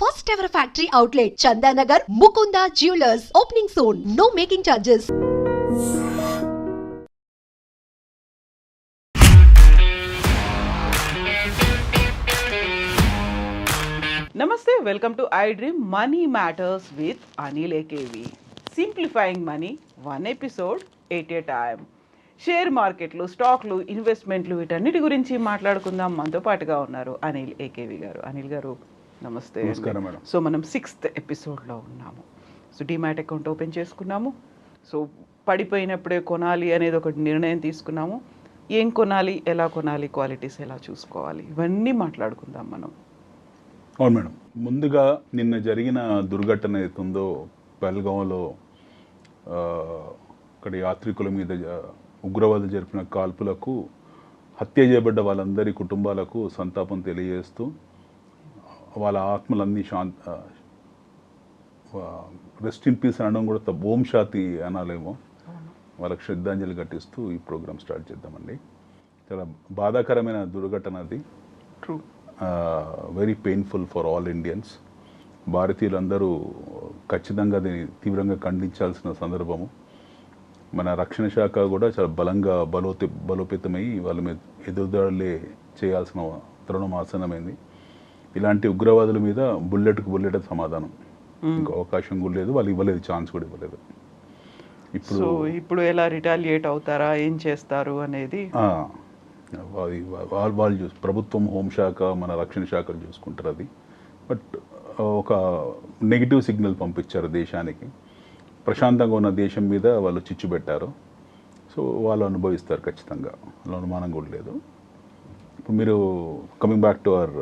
first ever factory outlet, Chandanagar, Mukunda Jewelers, opening soon. No making charges. Namaste, welcome to iDream Money Matters with Anil AKV. Simplifying money, one episode, 8 a time. Share మార్కెట్లు, స్టాక్లు, ఇన్వెస్ట్మెంట్లు వీటన్నిటి గురించి మాట్లాడుకుందాం. మనతో పాటుగా ఉన్నారు Anil AKV గారు. అనిల్ గారు నమస్తే. నమస్కారం మేడం. సో మనం 6th ఎపిసోడ్లో ఉన్నాము. సో డీమ్యాట్ అకౌంట్ ఓపెన్ చేసుకున్నాము. సో పడిపోయినప్పుడే కొనాలి అనేది ఒక నిర్ణయం తీసుకున్నాము. ఏం కొనాలి, ఎలా కొనాలి, క్వాలిటీస్ ఎలా చూసుకోవాలి, ఇవన్నీ మాట్లాడుకుందాం మనం. అవును మేడం. ముందుగా నిన్న జరిగిన దుర్ఘటన ఏతుందో పహల్గాంలో అక్కడ యాత్రికుల మీద ఉగ్రవాదులు జరిపిన కాల్పులకు హత్య చేయబడ్డ వాళ్ళందరి కుటుంబాలకు సంతాపం తెలియజేస్తూ వాళ్ళ ఆత్మలన్నీ రెస్ట్ ఇన్ పీస్ అనడం కూడా ఓం శాంతి అనాలేమో, వాళ్ళకి శ్రద్ధాంజలి ఘటిస్తూ ఈ ప్రోగ్రామ్ స్టార్ట్ చేద్దామండి. చాలా బాధాకరమైన దుర్ఘటన అది. True. Very painful for all Indians. భారతీయులందరూ ఖచ్చితంగా దీన్ని తీవ్రంగా ఖండించాల్సిన సందర్భము. మన రక్షణ శాఖ కూడా చాలా బలంగా బలోపేతమై వాళ్ళ మీద ఎదురుదాడులే చేయాల్సిన తరుణం ఆసన్నమైంది. ఇలాంటి ఉగ్రవాదుల మీద బుల్లెట్కు బుల్లెట్ సమాధానం. ఇంకా అవకాశం కూడా లేదు, వాళ్ళు ఇవ్వలేదు, ఛాన్స్ కూడా ఇవ్వలేదు. ఇప్పుడు ఎలా రిటాలియేట్ అవుతారా, ఏం చేస్తారు అనేది వాళ్ళు ప్రభుత్వం, హోంశాఖ, మన రక్షణ శాఖలు చూసుకుంటారు అది. బట్ ఒక నెగిటివ్ సిగ్నల్ పంపించారు దేశానికి. ప్రశాంతంగా ఉన్న దేశం మీద వాళ్ళు చిచ్చు పెట్టారు. సో వాళ్ళు అనుభవిస్తారు ఖచ్చితంగా, అలా అనుమానం కూడా లేదు. ఇప్పుడు మీరు coming back to our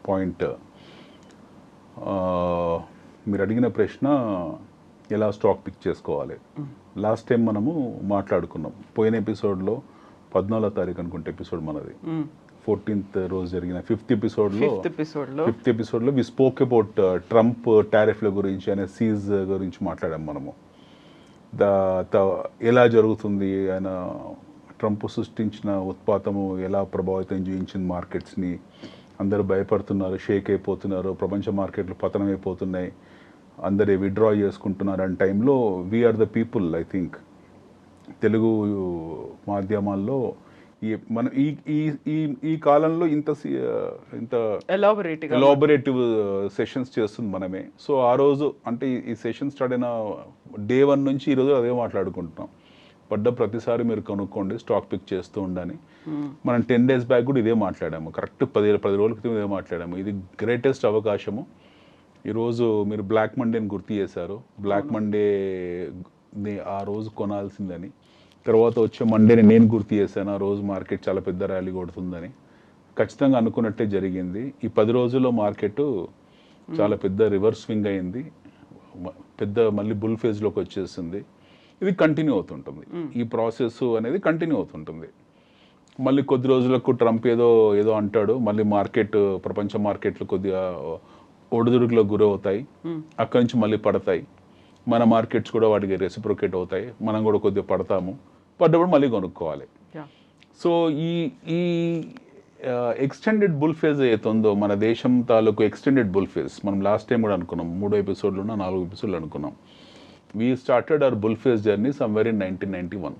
point, మీరు అడిగిన ప్రశ్న ఎలా స్టాక్ పిక్ చేసుకోవాలి. లాస్ట్ టైం మనము మాట్లాడుకున్నాం. పోయిన ఎపిసోడ్లో 14వ తారీఖు అనుకుంటే ఎపిసోడ్ మనది, 14th రోజు జరిగిన 5th ఎపిసోడ్లో వి స్పోక్ అబౌట్ ట్రంప్ టారిఫ్ల గురించి అనే సీజ్ గురించి మాట్లాడాం మనము. ఎలా జరుగుతుంది, ఆయన ట్రంప్ సృష్టించిన ఉత్పాతము ఎలా ప్రభావితం చూపించింది మార్కెట్స్ని, అందరూ భయపడుతున్నారు, షేక్ అయిపోతున్నారు, ప్రపంచ మార్కెట్లు పతనం అయిపోతున్నాయి, అందరూ విత్డ్రా చేసుకుంటున్నారు అనే టైంలో we're the people, I think Telugu మాధ్యమాల్లో మనం ఈ కాలంలో ఇంత ఎలాబొరేటివ్ సెషన్స్ చేస్తుంది మనమే. సో ఆ రోజు అంటే ఈ సెషన్ స్టార్ట్ అయిన డే 1 నుంచి ఈరోజు అదే మాట్లాడుకుంటున్నాం. పడ్డ ప్రతిసారి మీరు కనుక్కోండి, స్టాక్ పిక్ చేస్తూ ఉండని. మనం 10 days బ్యాక్ కూడా ఇదే మాట్లాడాము, కరెక్ట్ 10 రోజుల క్రితం ఇదే మాట్లాడాము. ఇది గ్రేటెస్ట్ అవకాశము. ఈరోజు మీరు బ్లాక్ మండేని గుర్తు చేశారు. బ్లాక్ మండే ఆ రోజు కొనాల్సిందని. తర్వాత వచ్చే మండేని నేను గుర్తు చేశాను, ఆ రోజు మార్కెట్ చాలా పెద్ద ర్యాలీ కొడుతుందని. ఖచ్చితంగా అనుకున్నట్టే జరిగింది. ఈ 10 రోజుల్లో మార్కెట్ చాలా పెద్ద రివర్స్ స్వింగ్ అయింది, మళ్ళీ బుల్ ఫేజ్లోకి వచ్చేసింది. ఇది కంటిన్యూ అవుతుంటుంది, ఈ ప్రాసెస్ అనేది కంటిన్యూ అవుతుంటుంది. మళ్ళీ కొద్ది రోజులకు ట్రంప్ ఏదో అంటాడు, మళ్ళీ ప్రపంచ మార్కెట్లు కొద్దిగా ఒడిదుడుకులకు గురవుతాయి, అక్కడి నుంచి మళ్ళీ పడతాయి. మన మార్కెట్స్ కూడా వాటికి రెసిప్రొకేట్ అవుతాయి, మనం కూడా కొద్దిగా పడతాము, పడ్డప్పుడు మళ్ళీ కొనుక్కోవాలి. సో ఈ ఎక్స్టెండెడ్ బుల్ ఫేజ్ అవుతుందో మన దేశం తాలూకు ఎక్స్టెండెడ్ బుల్ ఫేజ్, మనం లాస్ట్ టైం కూడా అనుకున్నాం, 3 ఎపిసోడ్లు 4 ఎపిసోడ్లు అనుకున్నాం. We started our bull phase journey somewhere in 1991.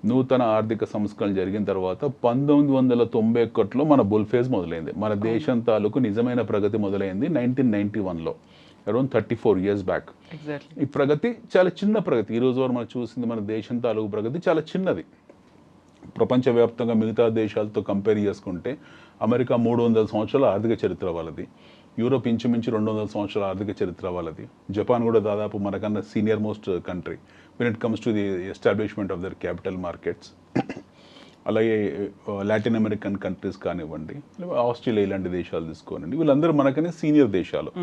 నూతన ఆర్థిక సంస్కరణ జరిగిన తర్వాత 1991లో మన బుల్ ఫేజ్ మొదలైంది. మన దేశం తాలూకు నిజమైన ప్రగతి మొదలైంది 1991లో, అరౌండ్ 34 years బ్యాక్. ఈ ప్రగతి చాలా చిన్న ప్రగతి. ఈరోజు వరకు మనం చూసింది మన దేశం తాలూకు ప్రగతి చాలా చిన్నది. ప్రపంచవ్యాప్తంగా మిగతా దేశాలతో కంపేర్ చేసుకుంటే అమెరికా 300 సంవత్సరాల ఆర్థిక చరిత్ర వాళ్ళది, యూరోప్ ఇంచుమించు 200 సంవత్సరాల ఆర్థిక చరిత్ర వాళ్ళది, జపాన్ కూడా దాదాపు మనకన్నా senior most country when it comes to the establishment of their capital markets. అలాగే లాటిన్ అమెరికన్ కంట్రీస్ కానివ్వండి, ఆస్ట్రేలియా ఇలాంటి దేశాలు తీసుకోనండి, వీళ్ళందరూ మనకనే సీనియర్ దేశాలు.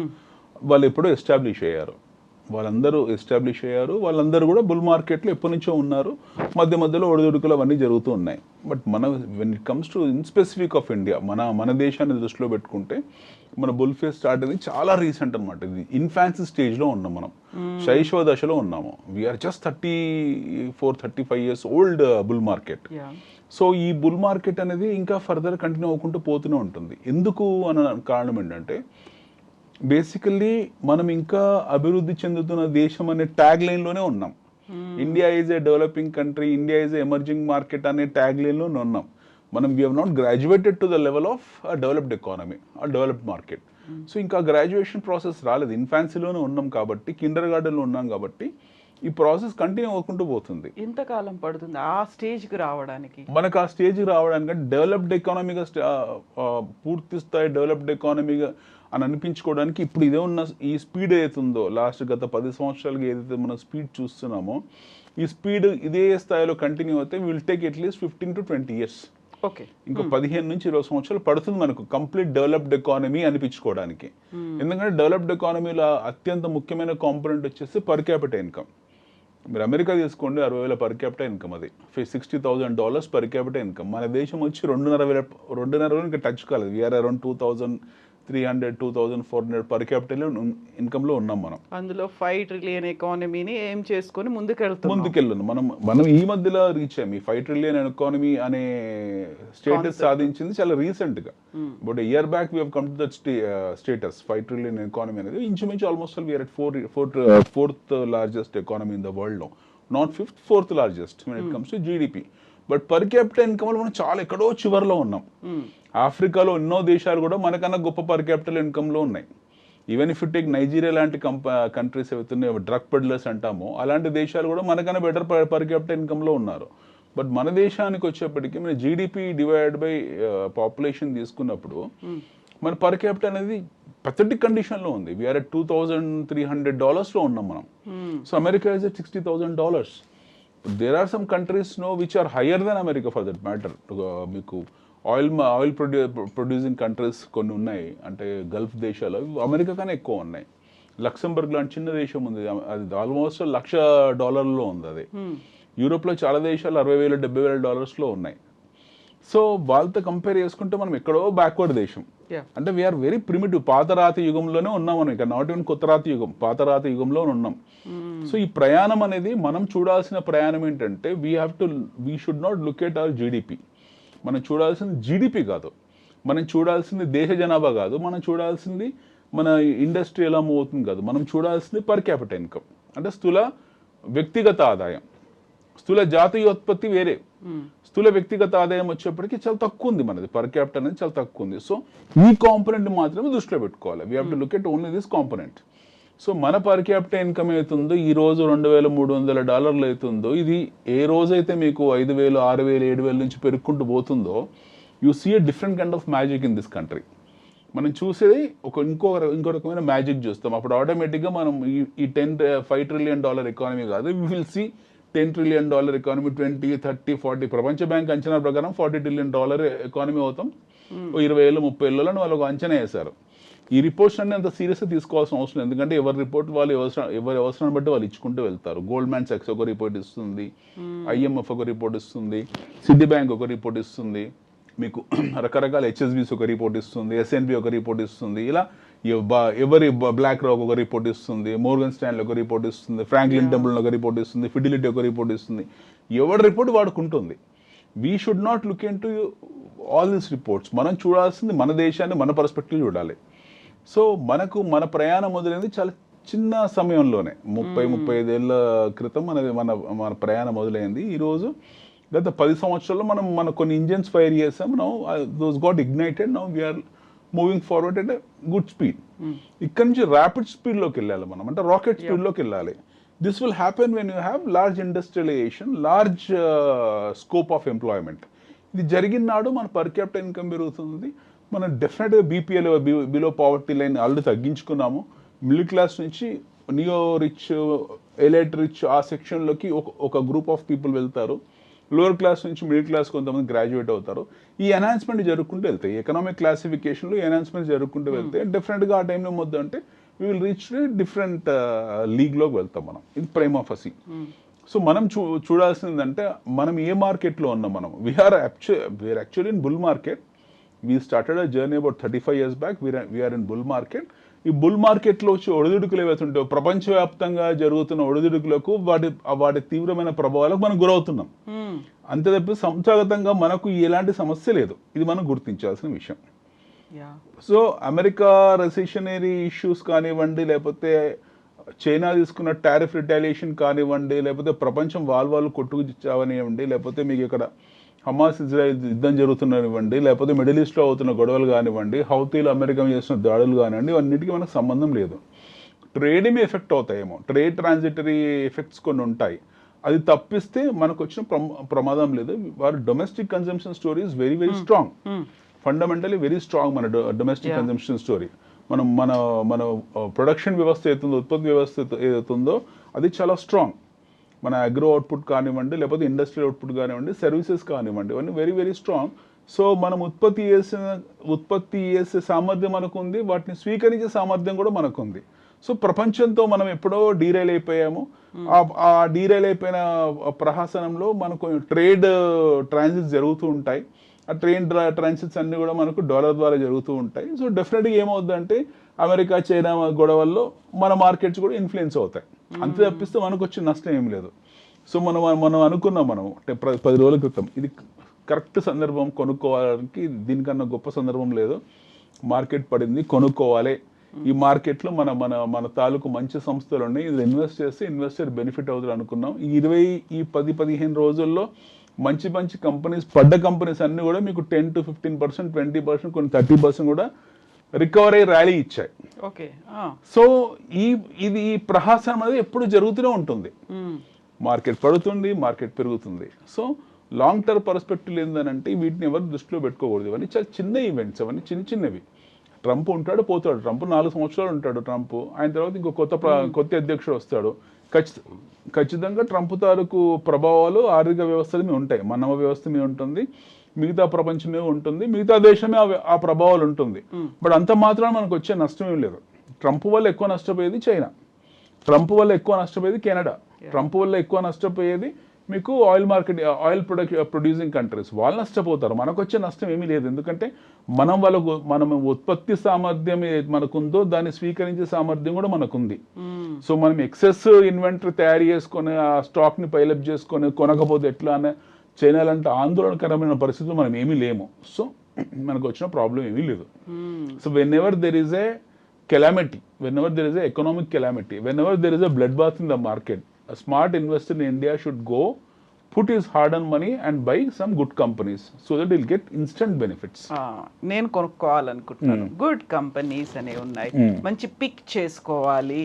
వాళ్ళు ఎప్పుడో ఎస్టాబ్లిష్ అయ్యారు, వాళ్ళందరూ కూడా బుల్ మార్కెట్లో ఎప్పటి నుంచో ఉన్నారు. మధ్యలో ఒడిదుడుకులు అవన్నీ జరుగుతూ ఉన్నాయి. But when it comes to in specific of India, మన దేశాన్ని దృష్టిలో పెట్టుకుంటే మన బుల్ ఫేజ్ స్టార్ట్ అనేది చాలా రీసెంట్ అనమాట. ఇది ఇన్ఫాన్సీ స్టేజ్లో ఉన్నాం మనం, శైశవ దశలో ఉన్నాము. We're just 34-35 years old bull market. So ఈ బుల్ మార్కెట్ అనేది ఇంకా ఫర్దర్ కంటిన్యూ అవ్వకుంటూ పోతూనే ఉంటుంది. ఎందుకు అన్న కారణం ఏంటంటే బేసికల్లీ మనం ఇంకా అభివృద్ధి చెందుతున్న దేశం అనే ట్యాగ్ లైన్లోనే ఉన్నాం. India is a developing country, India is a emerging market అనే ట్యాగ్ లైన్లోనే ఉన్నాం. మనం we have not graduated to the level of developed economy, developed market. So ఇంకా గ్రాడ్యుయేషన్ ప్రాసెస్ రాలేదు, ఇన్ఫాన్సీలోనే ఉన్నాం కాబట్టి, కిండర్ గార్డెన్లో ఉన్నాం కాబట్టి ఈ ప్రాసెస్ కంటిన్యూ అవ్వకుండా పోతుంది. ఇంతకాలం పడుతుంది ఆ స్టేజ్కి రావడానికి? మనకు ఆ స్టేజ్కి రావడానికి డెవలప్డ్ ఎకానమీగా పూర్తి స్థాయి డెవలప్డ్ ఎకానమీగా అని అనిపించుకోవడానికి ఇప్పుడు ఇదే ఉన్న ఈ స్పీడ్ ఏదైతుందో లాస్ట్ గత 10 సంవత్సరాలుగా ఏదైతే మనం స్పీడ్ చూస్తున్నామో, ఈ స్పీడ్ ఇదే స్థాయిలో కంటిన్యూ అయితే will take at least 15 to 20 years. Okay, ఇంకో 15 నుంచి 20 సంవత్సరాలు పడుతుంది మనకు కంప్లీట్ డెవలప్డ్ ఎకానమీ అనిపించుకోవడానికి. ఎందుకంటే డెవలప్డ్ ఎకానమీలో అత్యంత ముఖ్యమైన కాంపోనెంట్ వచ్చేసి పర్ క్యాపిటల్ ఇన్కమ్. మీరు అమెరికా తీసుకోండి, 60,000 పర్ క్యాపిటల్ ఇన్కమ్, అది $60,000 పర్ క్యాపిటల్ ఇన్కమ్. మన దేశం వచ్చి 2,500 ఇంకా టచ్ కాలేదు. వీఆర్ అరౌండ్ 2,300 2,400 పర్ క్యాపిటల్ ఇన్కమ్లో ఉన్నాం మనం. అందులో 5 trillion ఎకానమీని ఏం చేసుకొని ముందుకెళ్తున్నాం. మనం ఈ మధ్యలో రీచ్ అయ్యాం. ఈ 5 trillion ఎకానమీ అనే స్టేటస్ సాధించింది చాలా రీసెంట్గా. But year back we have come to that status 5 trillion economy అనేది ఇంచుమించు almost we are at fourth largest economy in the వరల్డ్లో, not 5th, 4th largest when it comes to GDP. But per capital ఇన్కమ్లో మనం చాలా ఎక్కడో చివరిలో ఉన్నాం. ఆఫ్రికాలో ఎన్నో దేశాలు కూడా మనకన్నా గొప్ప పర్ క్యాపిటల్ ఇన్కమ్లో ఉన్నాయి. Even if you take Nigeria లాంటి కంట్రీస్ ఏవైతున్నాయో డ్రగ్ పెడ్లర్స్ అంటామో, అలాంటి దేశాలు కూడా మనకన్నా బెటర్ పర్ క్యాపిటల్ ఇన్కమ్లో ఉన్నారు. బట్ మన దేశానికి వచ్చేప్పటికి మన జీడిపి డివైడ్ బై పాపులేషన్ తీసుకున్నప్పుడు మన పర్ క్యాపిటల్ అనేది పథెటిక్ కండిషన్లో ఉంది. వీఆర్ అట్ $2,300 ఉన్నాం మనం. So America is at $60,000. There are some countries which are higher then America for that matter. మీకు ఆయిల్ ప్రొడ్యూసింగ్ కంట్రీస్ కొన్ని ఉన్నాయి, అంటే గల్ఫ్ దేశాలు, అమెరికా కన్నా ఎక్కువ ఉన్నాయి. లక్సంబర్గ్ లాంటి చిన్న దేశం ఉంది, అది ఆల్మోస్ట్ $1,00,000 ఉంది. అది యూరోప్లో చాలా దేశాలు $60,000 $70,000 ఉన్నాయి. సో వాళ్ళతో కంపేర్ చేసుకుంటే మనం ఎక్కడో బ్యాక్వర్డ్ దేశం. అంటే వీఆర్ వెరీ ప్రిమిటివ్. పాత రాతి యుగంలోనే ఉన్నాం మనం, ఇక నాట్ ఈవెన్ కొత్త రాతి యుగం, పాత రాతి యుగంలో ఉన్నాం. సో ఈ ప్రయాణం అనేది మనం చూడాల్సిన ప్రయాణం ఏంటంటే we should not look at our GDP. మనం చూడాల్సింది జీడిపి కాదు, మనం చూడాల్సింది దేశ జనాభా కాదు, మనం చూడాల్సింది మన ఇండస్ట్రీ ఎలా మూవ్ అవుతుంది కాదు, మనం చూడాల్సింది పర్ క్యాపిటల్ ఇన్కమ్, అంటే స్థూల వ్యక్తిగత ఆదాయం. స్థూల జాతీయోత్పత్తి వేరే, స్థూల వ్యక్తిగత ఆదాయం వచ్చేప్పటికి చాలా తక్కువ ఉంది మనది, పర్ క్యాపిటల్ అనేది చాలా తక్కువ ఉంది. సో ఈ కాంపోనెంట్ మాత్రమే దృష్టిలో పెట్టుకోవాలి. We have to look at only this component. So మన పర్ క్యాపిటల్ ఇన్కమ్ అవుతుందో ఈ రోజు $2,300 అవుతుందో, ఇది ఏ రోజైతే మీకు 5,000 6,000 7,000 నుంచి పెరుగుకుంటూ పోతుందో, you see a different kind of magic in this country. మనం చూసేది ఇంకో రకమైన మ్యాజిక్ చూస్తాం. అప్పుడు ఆటోమేటిక్గా మనం ఈ $5 trillion ఎకానమీ కాదు, we will see $10 trillion economy, 20, 30, 40, ప్రపంచ బ్యాంక్ అంచనా ప్రకారం $40 trillion ఎకానమీ అవుతాం 20 ఏళ్ళు 30 ఏళ్ళలో వాళ్ళు ఒక అంచనా వేశారు. ఈ రిపోర్ట్స్ అన్ని అంత సీరియస్గా తీసుకోవాల్సిన అవసరం, ఎందుకంటే ఎవరి రిపోర్ట్ వాళ్ళు ఎవరి అవసరాన్ని బట్టి వాళ్ళు ఇచ్చుకుంటూ వెళ్తారు. గోల్డ్మ్యాన్ సాక్స్ ఒక రిపోర్ట్ ఇస్తుంది, IMF ఒక రిపోర్ట్ ఇస్తుంది, సిటీ బ్యాంక్ ఒక రిపోర్ట్ ఇస్తుంది, మీకు రకరకాల HSBC ఒక రిపోర్ట్ ఇస్తుంది, SNB ఒక రిపోర్ట్ ఇస్తుంది. ఇలా ఎవరి బ్లాక్ రాక్ ఒక రిపోర్ట్ ఇస్తుంది, మోర్గన్ స్టాన్లీ ఒక రిపోర్ట్ ఇస్తుంది, ఫ్రాంక్లిన్ టెంపుల్ ఒక రిపోర్ట్ ఇస్తుంది, ఫిడిలిటీ ఒక రిపోర్ట్ ఇస్తుంది. ఎవరి రిపోర్ట్ వాడుకుంటుంది. We should not look in to all these reports. మనం చూడాల్సింది మన దేశాన్ని మన పర్స్పెక్టివ్ చూడాలి. సో మన ప్రయాణం మొదలైంది చాలా చిన్న సమయంలోనే, 30-35 ఏళ్ళ క్రితం మన ప్రయాణం మొదలైంది. ఈరోజు గత 10 సంవత్సరాల్లో మన కొన్ని ఇంజన్స్ ఫైర్ చేసాం. Those got ignited. Now we're moving forward at good speed. ఇక్కడ నుంచి ర్యాపిడ్ స్పీడ్లోకి వెళ్ళాలి మనం, అంటే రాకెట్ స్పీడ్లోకి వెళ్ళాలి. This will happen when you have large industrialisation, large scope of employment. ఇది జరిగిన నాడు మన పర్ క్యాపిటల్ ఇన్కమ్ పెరుగుతుంది. మనం డెఫినెట్గా BPL below poverty line already తగ్గించుకున్నాము. మిడిల్ క్లాస్ నుంచి నియో రిచ్, ఎలైట్ రిచ్ ఆ సెక్షన్లోకి ఒక గ్రూప్ ఆఫ్ పీపుల్ వెళ్తారు. లోవర్ క్లాస్ నుంచి మిడిల్ క్లాస్ కొంతమంది గ్రాడ్యుయేట్ అవుతారు. ఈ ఎన్హాన్స్మెంట్ జరుగుకుంటూ వెళ్తాయి. ఎకనామిక్ క్లాసిఫికేషన్లో ఎన్హాన్స్మెంట్ జరుగుకుంటూ వెళ్తే డెఫినెట్గా ఆ టైంలో మొత్తం అంటే వీ విల్ రీచ్ డిఫరెంట్ లీగ్లోకి వెళ్తాం మనం. ఇది ప్రైమ్ ఆఫ్ అసీ. సో మనం చూడాల్సిందంటే మనం ఏ మార్కెట్లో ఉన్నాం. మనం we're actually in bull market. We started a journey about 35 years back. We're in bull market. ఈ బుల్ మార్కెట్లో వచ్చి ఒడిదుడుకులు ఏవైతుంటాయో, ప్రపంచవ్యాప్తంగా జరుగుతున్న ఒడిదుడుకులకు వాటి తీవ్రమైన ప్రభావాలకు మనం గురవుతున్నాం. అంతే తప్ప సంస్థాగతంగా మనకు ఎలాంటి సమస్య లేదు. ఇది మనం గుర్తించాల్సిన విషయం. Yeah. So America recessionary issues కానివ్వండి, లేకపోతే చైనా తీసుకున్న టారిఫ్ రిటాలియేషన్ కానివ్వండి, లేకపోతే ప్రపంచం వాళ్ళు కొట్టుకుచావనివ్వండి, లేకపోతే మీకు ఇక్కడ హమాస్ ఇజ్రాయెల్ యుద్ధం జరుగుతున్నవ్వండి, లేకపోతే మిడిల్ ఈస్ట్లో అవుతున్న గొడవలు కానివ్వండి, హౌతీలు అమెరికా చేస్తున్న దాడులు కానివ్వండి, అన్నిటికీ మనకు సంబంధం లేదు. ట్రేడ్ ఏమి ఎఫెక్ట్ అవుతాయేమో, ట్రేడ్ ట్రాన్సిటరీ ఎఫెక్ట్స్ కొన్ని ఉంటాయి. అది తప్పిస్తే మనకు వచ్చిన ప్రమాదం లేదు. వారి domestic consumption story is very very strong, fundamentally very strong. మన డొమెస్టిక్ కన్జంప్షన్ స్టోరీ, మన మన మన ప్రొడక్షన్ వ్యవస్థ ఏతుందో, ఉత్పత్తి వ్యవస్థ ఏతుందో అది చాలా స్ట్రాంగ్. మన అగ్రో అవుట్పుట్ కానివ్వండి, లేకపోతే ఇండస్ట్రియల్ అవుట్పుట్ కానివ్వండి, సర్వీసెస్ కానివ్వండి, ఇవన్నీ వెరీ వెరీ స్ట్రాంగ్. సో మనం ఉత్పత్తి చేసే సామర్థ్యం మనకు ఉంది, వాటిని స్వీకరించే సామర్థ్యం కూడా మనకు ఉంది. సో ప్రపంచంతో మనం ఎప్పుడో డీరైల్ అయిపోయాము. ఆ డీరైల్ అయిపోయిన ప్రహాసనంలో మనకు ట్రేడ్ ట్రాన్సిట్స్ జరుగుతూ ఉంటాయి. ఆ ట్రేడ్ ట్రాన్సిట్స్ అన్నీ కూడా మనకు డాలర్ ద్వారా జరుగుతూ ఉంటాయి. సో డెఫినెట్గా ఏమవుతుందంటే అమెరికా చైనా గొడవల్లో మన మార్కెట్స్ కూడా ఇన్ఫ్లుయెన్స్ అవుతాయి. అంతే తప్పిస్తే మనకు వచ్చే నష్టం ఏం లేదు. సో మనం అనుకున్నాం, మనం 10 రోజుల క్రితం ఇది కరెక్ట్ సందర్భం కొనుక్కోవడానికి, దీనికన్నా గొప్ప సందర్భం లేదు. మార్కెట్ పడింది, కొనుక్కోవాలి. ఈ మార్కెట్లో మన మన మన తాలూకు మంచి సంస్థలు ఉన్నాయి, ఇది ఇన్వెస్ట్ చేస్తే ఇన్వెస్టర్ బెనిఫిట్ అవుతుంది అనుకున్నాం. ఈ 10-15 రోజుల్లో మంచి మంచి కంపెనీస్, పడ్డ కంపెనీస్ అన్నీ కూడా మీకు 10 to 15%, 20%, కొన్ని 30% కూడా రికవరీ ర్యాలీ ఇచ్చాయి. ఓకే. సో ఈ ప్రహాసనం అనేది ఎప్పుడు జరుగుతూనే ఉంటుంది. మార్కెట్ పడుతుంది, మార్కెట్ పెరుగుతుంది. సో లాంగ్ టర్మ్ పర్స్పెక్టివ్ ఏంటంటే వీటిని ఎవరు దృష్టిలో పెట్టుకోకూడదు. ఇవన్నీ చాలా చిన్న ఈవెంట్స్, అవన్నీ చిన్నవి. ట్రంప్ ఉంటాడు, పోతాడు. ట్రంప్ 4 సంవత్సరాలు ఉంటాడు ట్రంప్. ఆయన తర్వాత ఇంకో కొత్త అధ్యక్షుడు వస్తాడు. ఖచ్చితంగా ట్రంప్ తాలూకు ప్రభావాలు ఆర్థిక వ్యవస్థల మీద ఉంటాయి, మానవ వ్యవస్థ మీద ఉంటుంది, మిగతా ప్రపంచం మీద ఉంటుంది, మిగతా దేశమే ఆ ప్రభావాలు ఉంటుంది. బట్ అంత మాత్రం మనకు వచ్చే నష్టం ఏం లేదు. ట్రంప్ వల్ల ఎక్కువ నష్టపోయేది చైనా, ట్రంప్ వల్ల ఎక్కువ నష్టపోయేది కెనడా, ట్రంప్ వల్ల ఎక్కువ నష్టపోయేది మీకు ఆయిల్ ప్రొడ్యూసింగ్ కంట్రీస్. వాళ్ళు నష్టపోతారు, మనకు వచ్చే నష్టం ఏమీ లేదు. ఎందుకంటే మనం ఉత్పత్తి సామర్థ్యం మనకుందో దాన్ని స్వీకరించే సామర్థ్యం కూడా మనకుంది. సో మనం ఎక్సెస్ ఇన్వెంటరీ తయారు చేసుకొని ఆ స్టాక్ని పైలప్ చేసుకొని కొనకపోతే ఎట్లా అనే చైనా లాంటి ఆందోళనకరమైన పరిస్థితులు మనం ఏమీ లేము. సో మనకు వచ్చిన ప్రాబ్లం ఏమీ లేదు. So when ever there is a calamity, whenever there is an economic calamity, whenever there is a bloodbath in the market, a smart investor in India should go put his hard-earned money and buy some good companies so that he'll get instant benefits. నేను కొనుక్కోవాలనుకుంటున్నాను, good companies అనేవి ఉన్నాయి, మంచి pick చేసుకోవాలి.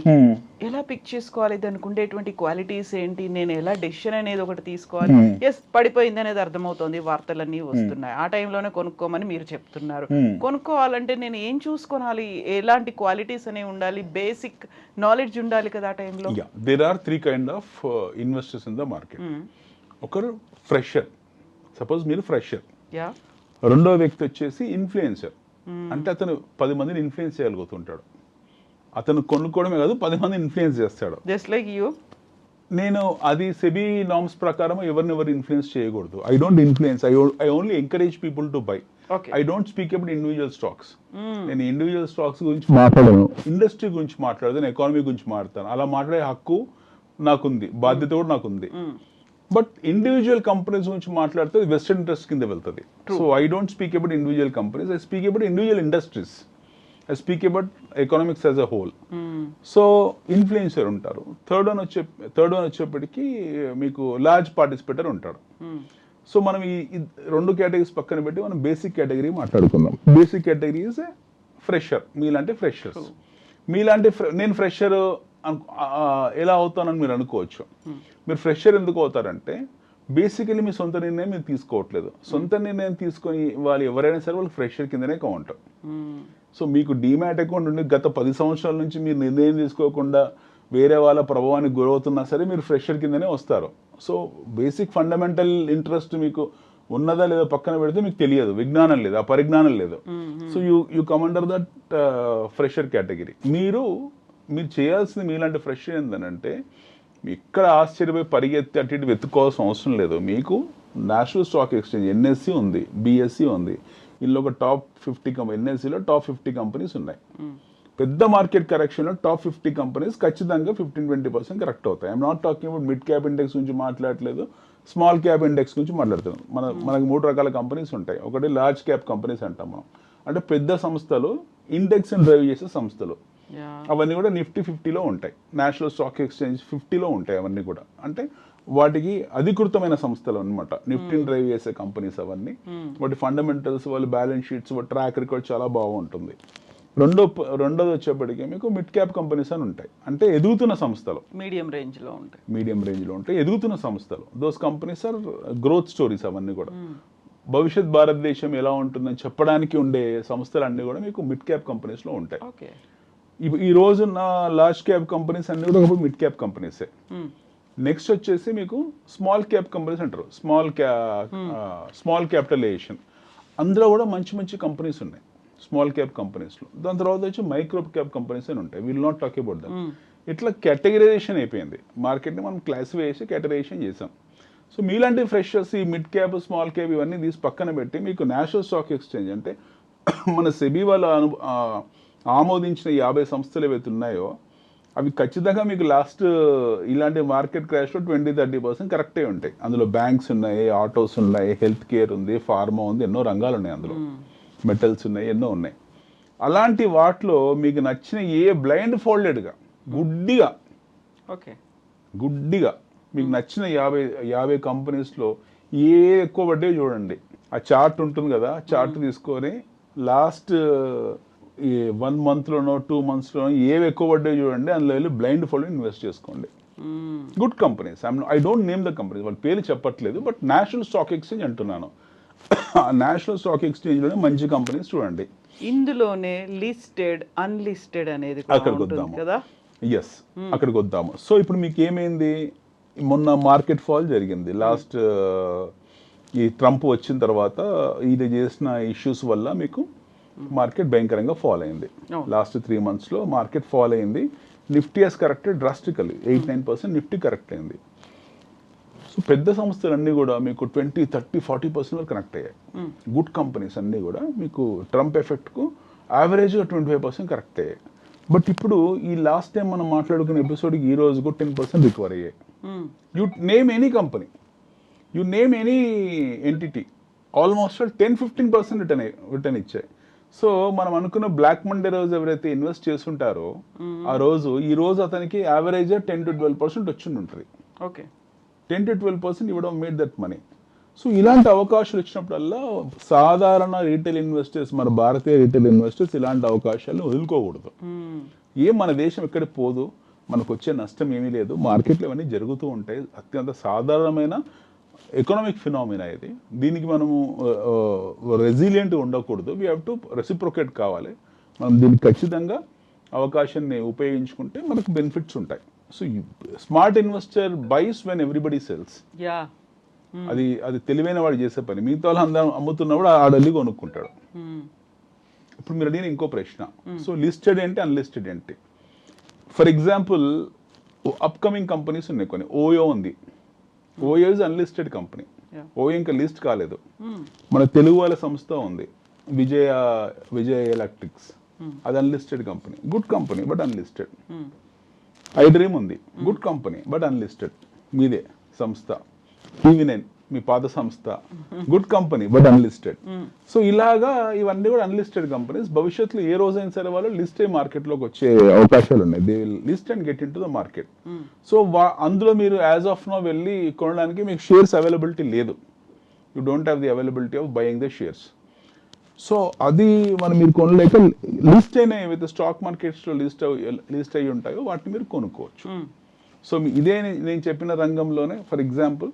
ఎలా pick చేసుకోవాలి, దానికి ఉండేటువంటి qualities ఏంటి, నేను ఎలా డెసిషన్ అనేది ఒకటి తీసుకోవాలి. ఎస్, పడిపోయింది అనేది అర్థమవుతుంది, వార్తలన్నీ వస్తున్నాయి, ఆ టైంలోనే కొనుక్కోమని మీరు చెప్తున్నారు. కొనుక్కోవాలంటే నేను ఏం చూసుకోవాలి, ఎలాంటి క్వాలిటీస్ అనేవి ఉండాలి, బేసిక్ నాలెడ్జ్ ఉండాలి కదా ఆ టైంలో? There are 3 kind of investors in the market. ఒకరు ఫ్రెషర్, సపోజ్ మీరు ఫ్రెషర్. రెండో వ్యక్తి వచ్చేసి ఇన్ఫ్లుయెన్సర్, అంటే అతను 10 మందిని ఇన్ఫ్లుయెన్స్ చేయగలుగుతుంటాడు. అతను కొనుక్కోవడమే కాదు, 10 మందిని ఇన్ఫ్లుయెన్స్ చేస్తాడు. Just like you. నేను అది సెబీ నార్మ్స్ ప్రకారం ఎవరినెవరు ఇన్ఫ్లుయెన్స్ చేయకూడదు. I don't influence, I only encourage people to buy. I don't speak about individual stocks. నేను ఇండివిజువల్ స్టాక్స్ గురించి మాట్లాడను, ఇండస్ట్రీ గురించి మాట్లాడతాను, ఎకానమీ గురించి మాట్లాడతాను. అలా మాట్లాడే హక్కు నాకుంది, బాధ్యత కూడా నాకుంది. బట్ ఇండివిజువల్ కంపెనీస్ గురించి మాట్లాడితే వెస్టర్న్ ఇంట్రెస్ట్ కింద వెళ్తుంది. So I don't speak about individual companies, I speak about individual industries, I speak about economics as a whole. So influencer ఉంటారు. థర్డ్ వన్ వచ్చేప్పటికి మీకు లార్జ్ పార్టిసిపేటర్ ఉంటాడు. సో మనం ఈ 2 కేటగిరీస్ పక్కన పెట్టి మనం బేసిక్ కేటగిరీ మాట్లాడుకుందాం. బేసిక్ కేటగిరీ ఈజ్ ఫ్రెషర్, మీలాంటి ఫ్రెషర్స్. నేను ఫ్రెషర్ ఎలా అవుతానని మీరు అనుకోవచ్చు. మీరు ఫ్రెషర్ ఎందుకు అవుతారంటే బేసికలీ మీ సొంత నిర్ణయం మీరు తీసుకోవట్లేదు. సొంత నిర్ణయం తీసుకొని వాళ్ళు ఎవరైనా సరే వాళ్ళు ఫ్రెషర్ కిందనే కౌంట్. సో మీకు డీమ్యాట్ అకౌంట్ ఉండి గత 10 సంవత్సరాల నుంచి మీరు నిర్ణయం తీసుకోకుండా వేరే వాళ్ళ ప్రభావానికి గురవుతున్నా సరే మీరు ఫ్రెషర్ కిందనే వస్తారు. సో బేసిక్ ఫండమెంటల్ ఇంట్రెస్ట్ మీకు ఉన్నదా లేదా పక్కన పెడితే మీకు తెలియదు, విజ్ఞానం లేదు, ఆ పరిజ్ఞానం లేదు. So you come under that fresher category. మీరు చేయాల్సింది మీలాంటి ఫ్రెషర్ ఏంటంటే ఇక్కడ ఆశ్చర్యపోయి పరిగెత్తి అటు ఇటు వెతుక్కోవాల్సిన అవసరం లేదు. మీకు నేషనల్ స్టాక్ ఎక్స్చేంజ్ NSE ఉంది, BSE ఉంది. ఇందులో ఒక టాప్ 50 NSEలో టాప్ 50 కంపెనీస్ ఉన్నాయి. పెద్ద మార్కెట్ కరెక్షన్లో టాప్ 50 కంపెనీస్ ఖచ్చితంగా 15-20% కరెక్ట్ అవుతాయి. I'm not talking about mid cap index గురించి మాట్లాడలేదు, స్మాల్ క్యాప్ ఇండెక్స్ గురించి మాట్లాడుతున్నాం. మనకు 3 రకాల కంపెనీస్ ఉంటాయి. ఒకటి లార్జ్ క్యాప్ కంపెనీస్ అంటాం మనం. అంటే పెద్ద సంస్థలు, ఇండెక్స్ డ్రైవ్ చేసే సంస్థలు, యా అవన్నీ కూడా నిఫ్టీ 50లో ఉంటాయి. నేషనల్ స్టాక్ ఎక్స్చేంజ్ 50లో ఉంటాయి అవన్నీ కూడా. అంటే వాటికి అధికృతమైన సంస్థలు అనమాట, నిఫ్టీని డ్రైవ్ చేసే కంపెనీస్ అవన్నీ. వాటి ఫండమెంటల్స్, వాళ్ళ బ్యాలెన్స్ షీట్స్, వాటి ట్రాక్ రికార్డ్ చాలా బాగుంటుంది. రెండోది వచ్చేప్పటికి మీకు మిడ్ క్యాప్ కంపెనీస్ అని ఉంటాయి, అంటే ఎదుగుతున్న సంస్థలు, మీడియం రేంజ్లో ఉంటాయి. ఎదుగుతున్న సంస్థలు. Those companies are growth stories అవన్నీ కూడా. భవిష్యత్ భారతదేశం ఎలా ఉంటుందని చెప్పడానికి ఉండే సంస్థలు అన్నీ కూడా మీకు మిడ్ క్యాప్ కంపెనీస్లో ఉంటాయి. ఓకే, ఈ రోజు నా లార్జ్ క్యాప్ కంపెనీస్ అన్ని కూడా ఒకప్పుడు మిడ్ క్యాప్ కంపెనీసే. నెక్స్ట్ వచ్చేసి మీకు స్మాల్ క్యాప్ కంపెనీస్ అంటారు, స్మాల్ క్యాపిటలైజేషన్. అందులో కూడా మంచి మంచి కంపెనీస్ ఉన్నాయి స్మాల్ క్యాప్ కంపెనీస్లో. దాని తర్వాత వచ్చి మైక్రో క్యాప్ కంపెనీస్ అని ఉంటాయి. Will not talk about them. ఇట్లా కేటగిరైజేషన్ అయిపోయింది మార్కెట్ని, మనం క్లాసిఫై చేసి కేటగరైజేషన్ చేసాం. సో మీలాంటి ఫ్రెషర్స్ ఈ మిడ్ క్యాప్, స్మాల్ క్యాప్ ఇవన్నీ తీసి పక్కన పెట్టి మీకు నేషనల్ స్టాక్ ఎక్స్చేంజ్ అంటే మన సెబీ వాళ్ళు ఆమోదించిన 50 సంస్థలు ఏవైతే ఉన్నాయో అవి ఖచ్చితంగా మీకు లాస్ట్ ఇలాంటి మార్కెట్ క్రాష్లో 20-30% కరెక్టే ఉంటాయి. అందులో బ్యాంక్స్ ఉన్నాయి, ఆటోస్ ఉన్నాయి, హెల్త్ కేర్ ఉంది, ఫార్మా ఉంది, ఎన్నో రంగాలు ఉన్నాయి అందులో, మెటల్స్ ఉన్నాయి, ఎన్నో ఉన్నాయి. అలాంటి వాటిలో మీకు నచ్చిన బ్లైండ్ ఫోల్డెడ్గా గుడ్డిగా మీకు నచ్చిన 50 కంపెనీస్లో ఎక్కువ పడ్డే చూడండి. ఆ చార్ట్ ఉంటుంది కదా, చార్ట్ తీసుకొని లాస్ట్ ఈ 1 monthలోనో 2 monthsలోనో ఎక్కువ పడ్డే చూడండి, అందులో వెళ్ళి బ్లైండ్ ఫోల్డ్ ఇన్వెస్ట్ చేసుకోండి. Good companies, I don't name the companies, వాళ్ళ పేరు చెప్పట్లేదు, బట్ నేషనల్ స్టాక్ ఎక్స్చేంజ్ అంటున్నాను. నేషనల్ స్టాక్ ఎక్స్చేంజ్లోనే మంచి కంపెనీస్ చూడండి. ఇందులోనే లిస్టెడ్, అన్లిస్టెడ్ అనేది అక్కడికి వద్దాము కదా. ఎస్, అక్కడికి వద్దాము. సో ఇప్పుడు మీకు ఏమైంది, మొన్న మార్కెట్ ఫాల్ జరిగింది లాస్ట్ ఈ ట్రంప్ వచ్చిన తర్వాత. ఇది చేసిన ఇష్యూస్ వల్ల మీకు మార్కెట్ భయంకరంగా ఫాల్ అయింది. లాస్ట్ 3 monthsలో మార్కెట్ ఫాల్ అయింది. Nifty has corrected drastically 8-9% Nifty correct అయింది. సో పెద్ద సంస్థలన్నీ కూడా మీకు 20-30-40% వరకు కనెక్ట్ అయ్యాయి. గుడ్ కంపెనీస్ అన్నీ కూడా మీకు ట్రంప్ ఎఫెక్ట్కు యావరేజ్గా 25% కరెక్ట్ అయ్యాయి. బట్ ఇప్పుడు ఈ లాస్ట్ టైం మనం మాట్లాడుకున్న ఎపిసోడ్కి ఈ రోజుకు 10% రికవర్ అయ్యాయి. You name any company, you name any entity, almost 10-15% return ఇచ్చాయి. సో మనం అనుకున్న బ్లాక్ మండే రోజు ఎవరైతే ఇన్వెస్ట్ చేస్తుంటారో ఆ రోజు ఈ రోజు అతనికి యావరేజ్గా 10-12% వచ్చి ఉంటుంది. ఓకే, 10-12% ఇవ్వడం మేడ్ దట్ మనీ. సో ఇలాంటి అవకాశాలు వచ్చినప్పుడల్లా సాధారణ రీటైల్ ఇన్వెస్టర్స్, మన భారతీయ రీటైల్ ఇన్వెస్టర్స్ ఇలాంటి అవకాశాలను వదులుకోకూడదు. మన దేశం ఎక్కడికి పోదు, మనకు వచ్చే నష్టం ఏమీ లేదు. మార్కెట్లో ఇవన్నీ జరుగుతూ ఉంటాయి, అత్యంత సాధారణమైన ఎకనామిక్ ఫినామినా ఇది. దీనికి మనము రెసిలియంట్ ఉండకూడదు, వీ హ్యావ్ టు రెసిప్రొకేట్ కావాలి. మనం దీనికి ఖచ్చితంగా అవకాశాన్ని ఉపయోగించుకుంటే మనకు బెనిఫిట్స్ ఉంటాయి. So smart investor buys when everybody sells. అది తెలివైన వాడు చేసే పని. మిగతా వాళ్ళు అందరం అమ్ముతున్నప్పుడు ఆడల్లి కొనుక్కుంటాడు. ఇప్పుడు మీరు అడిగిన ఇంకో ప్రశ్న, సో లిస్టెడ్ ఏంటి, అన్లిస్టెడ్ ఏంటి? ఫర్ ఎగ్జాంపుల్ అప్కమింగ్ కంపెనీస్ ఉన్నాయి కొన్ని. ఓయో ఉంది, OYO is unlisted company. OYO ఇంకా లిస్ట్ కాలేదు. మన తెలుగు వాళ్ళ సంస్థ ఉంది విజయ ఎలక్ట్రిక్స్, అది unlisted company, good company but unlisted. IDream ఉంది, గుడ్ కంపెనీ బట్ అన్లిస్టెడ్, మీదే సంస్థ. TV9 మీ పాత సంస్థ, good company but unlisted. So ఇలాగా ఇవన్నీ కూడా అన్లిస్టెడ్ కంపెనీస్. భవిష్యత్తులో ఏ రోజైనా సరే వాళ్ళు లిస్ట్ అయ్యి మార్కెట్లోకి వచ్చే అవకాశాలు ఉన్నాయి. They will list and get in to the market. So అందులో మీరు యాజ్ ఆఫ్ నో వెళ్ళి కొనడానికి మీకు షేర్స్ అవైలబిలిటీ లేదు. You don't have the availability of buying the shares. So అది మీరు కొనలేక లిస్ట్ అయిన ఏవైతే స్టాక్ మార్కెట్స్లో లిస్ట్ అయ్యి ఉంటాయో వాటిని మీరు కొనుక్కోవచ్చు. సో ఇదే నేను చెప్పిన రంగంలోనే, ఫర్ ఎగ్జాంపుల్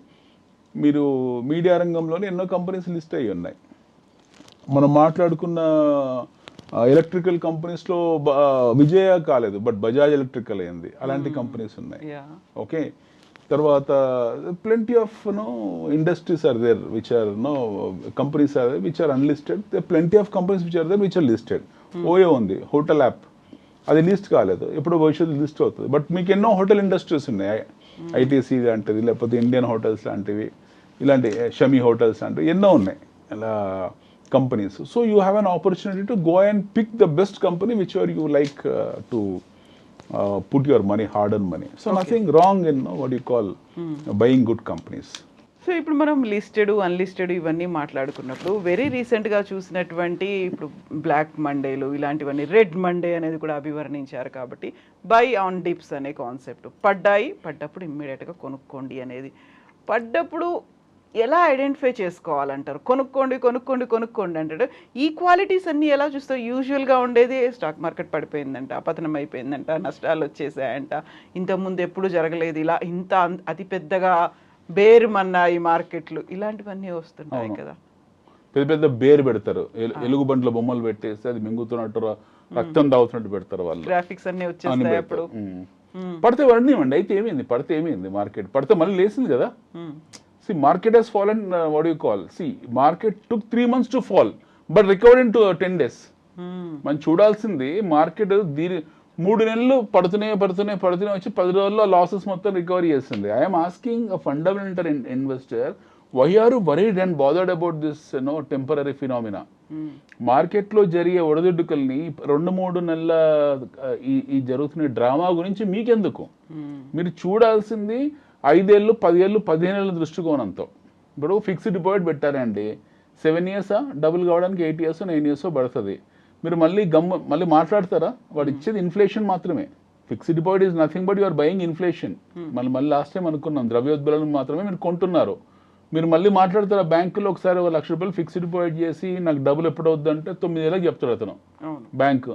మీరు మీడియా రంగంలోనే ఎన్నో కంపెనీస్ లిస్ట్ అయ్యి ఉన్నాయి. మనం మాట్లాడుకున్న ఎలక్ట్రికల్ కంపెనీస్లో విజయ కాలేదు, బట్ బజాజ్ ఎలక్ట్రికల్ అయింది. అలాంటి కంపెనీస్ ఉన్నాయి. ఓకే, తర్వాత plenty of industries are there which are companies are which are unlisted. Plenty of companies which are there which are listed. OYO ఉంది, హోటల్ యాప్, అది లిస్ట్ కాలేదు, ఎప్పుడో భవిష్యత్తు లిస్ట్ అవుతుంది. బట్ మీకు ఎన్నో హోటల్ ఇండస్ట్రీస్ ఉన్నాయి, ఐటీసీ లాంటిది, లేకపోతే ఇండియన్ హోటల్స్ లాంటివి, ఇలాంటి షమీ హోటల్స్ లాంటివి ఎన్నో ఉన్నాయి అలా companies. So you have an opportunity to go and pick the best company which are you like to put your money, hard earned money. So nothing wrong in what you call buying good companies. So ఇప్పుడు మనం listed unlisted ఇవన్నీ మాట్లాడుకున్నప్పుడు very రీసెంట్గా చూసినటువంటి ఇప్పుడు black మండేలు ఇలాంటివన్నీ red Monday అనేది కూడా అభివర్ణించారు కాబట్టి బై ఆన్ డిప్స్ అనే కాన్సెప్ట్ పడ్డప్పుడు ఇమ్మీడియట్గా కొనుక్కోండి అనేది పడ్డప్పుడు ఎలా ఐడెంటిఫై చేసుకోవాలంటారు? కొనుక్కోండి అంటాడు. ఈ క్వాలిటీస్ అన్నీ ఎలా చూస్తావు? యూజువల్గా ఉండేది స్టాక్ మార్కెట్ పడిపోయిందంట, పతనం అయిపోయిందంట, నష్టాలు వచ్చేసాయంట, ఇంతకుముందు ఎప్పుడు జరగలేదు ఇలా, ఇంత అతి పెద్దగా బేరుమన్నా ఈ మార్కెట్లు, ఇలాంటివన్నీ వస్తుంటాయి కదా. పెద్ద పెద్ద బేరు పెడతారు, ఎలుగుబంట్ల బొమ్మలు పెట్టేసి అది మింగుతున్నట్టు రక్తం తాగుతున్నట్టు పెడతారు వాళ్ళు. గ్రాఫిక్స్ అన్ని వచ్చేస్తాయి అప్పుడు. పడితే వర్ణివ్వండి, అయితే ఏమైంది, పడితే ఏమైంది, మార్కెట్ పడితే మళ్ళీ లేసింది కదా. See, market has fallen, what do you call? See, market took 3 months to fall, but recovered in 10 days. మనం చూడాల్సింది మార్కెట్ 3 నెలలు పడుతూనే వచ్చి 10 రోజుల్లో లాసెస్ మొత్తం రికవరీ చేస్తుంది. I'm asking a fundamental investor, why are worried and bothered about this temporary phenomena? మార్కెట్లో జరిగే ఒడదుడుకుల్ని 2-3 నెలల ఈ జరుగుతున్న డ్రామా గురించి మీకెందుకు? మీరు చూడాల్సింది 5 ఏళ్ళు 10 ఏళ్ళు 15 ఏళ్ళ దృష్టికోణంతో. ఇప్పుడు ఫిక్స్డ్ డిపాజిట్ పెట్టారండి, 7 ఇయర్సా డబుల్ కావడానికి 8 ఇయర్స్ 9 ఇయర్స్ పడుతుంది. మీరు మళ్ళీ మాట్లాడతారా? వాడు ఇచ్చేది ఇన్ఫ్లేషన్ మాత్రమే. Fixed deposit is nothing but you're buying inflation. మళ్ళీ లాస్ట్ టైం అనుకున్నాం, ద్రవ్యోద్బలం మాత్రమే మీరు కొంటున్నారు. మీరు మళ్ళీ మాట్లాడతారా? బ్యాంకులో ఒకసారి ₹1,00,000 ఫిక్స్డ్ డిపాజిట్ చేసి నాకు డబ్బులు ఎప్పుడవుద్దు అంటే 9 ఏళ్ళకి చెప్తాడు అతను. బ్యాంకు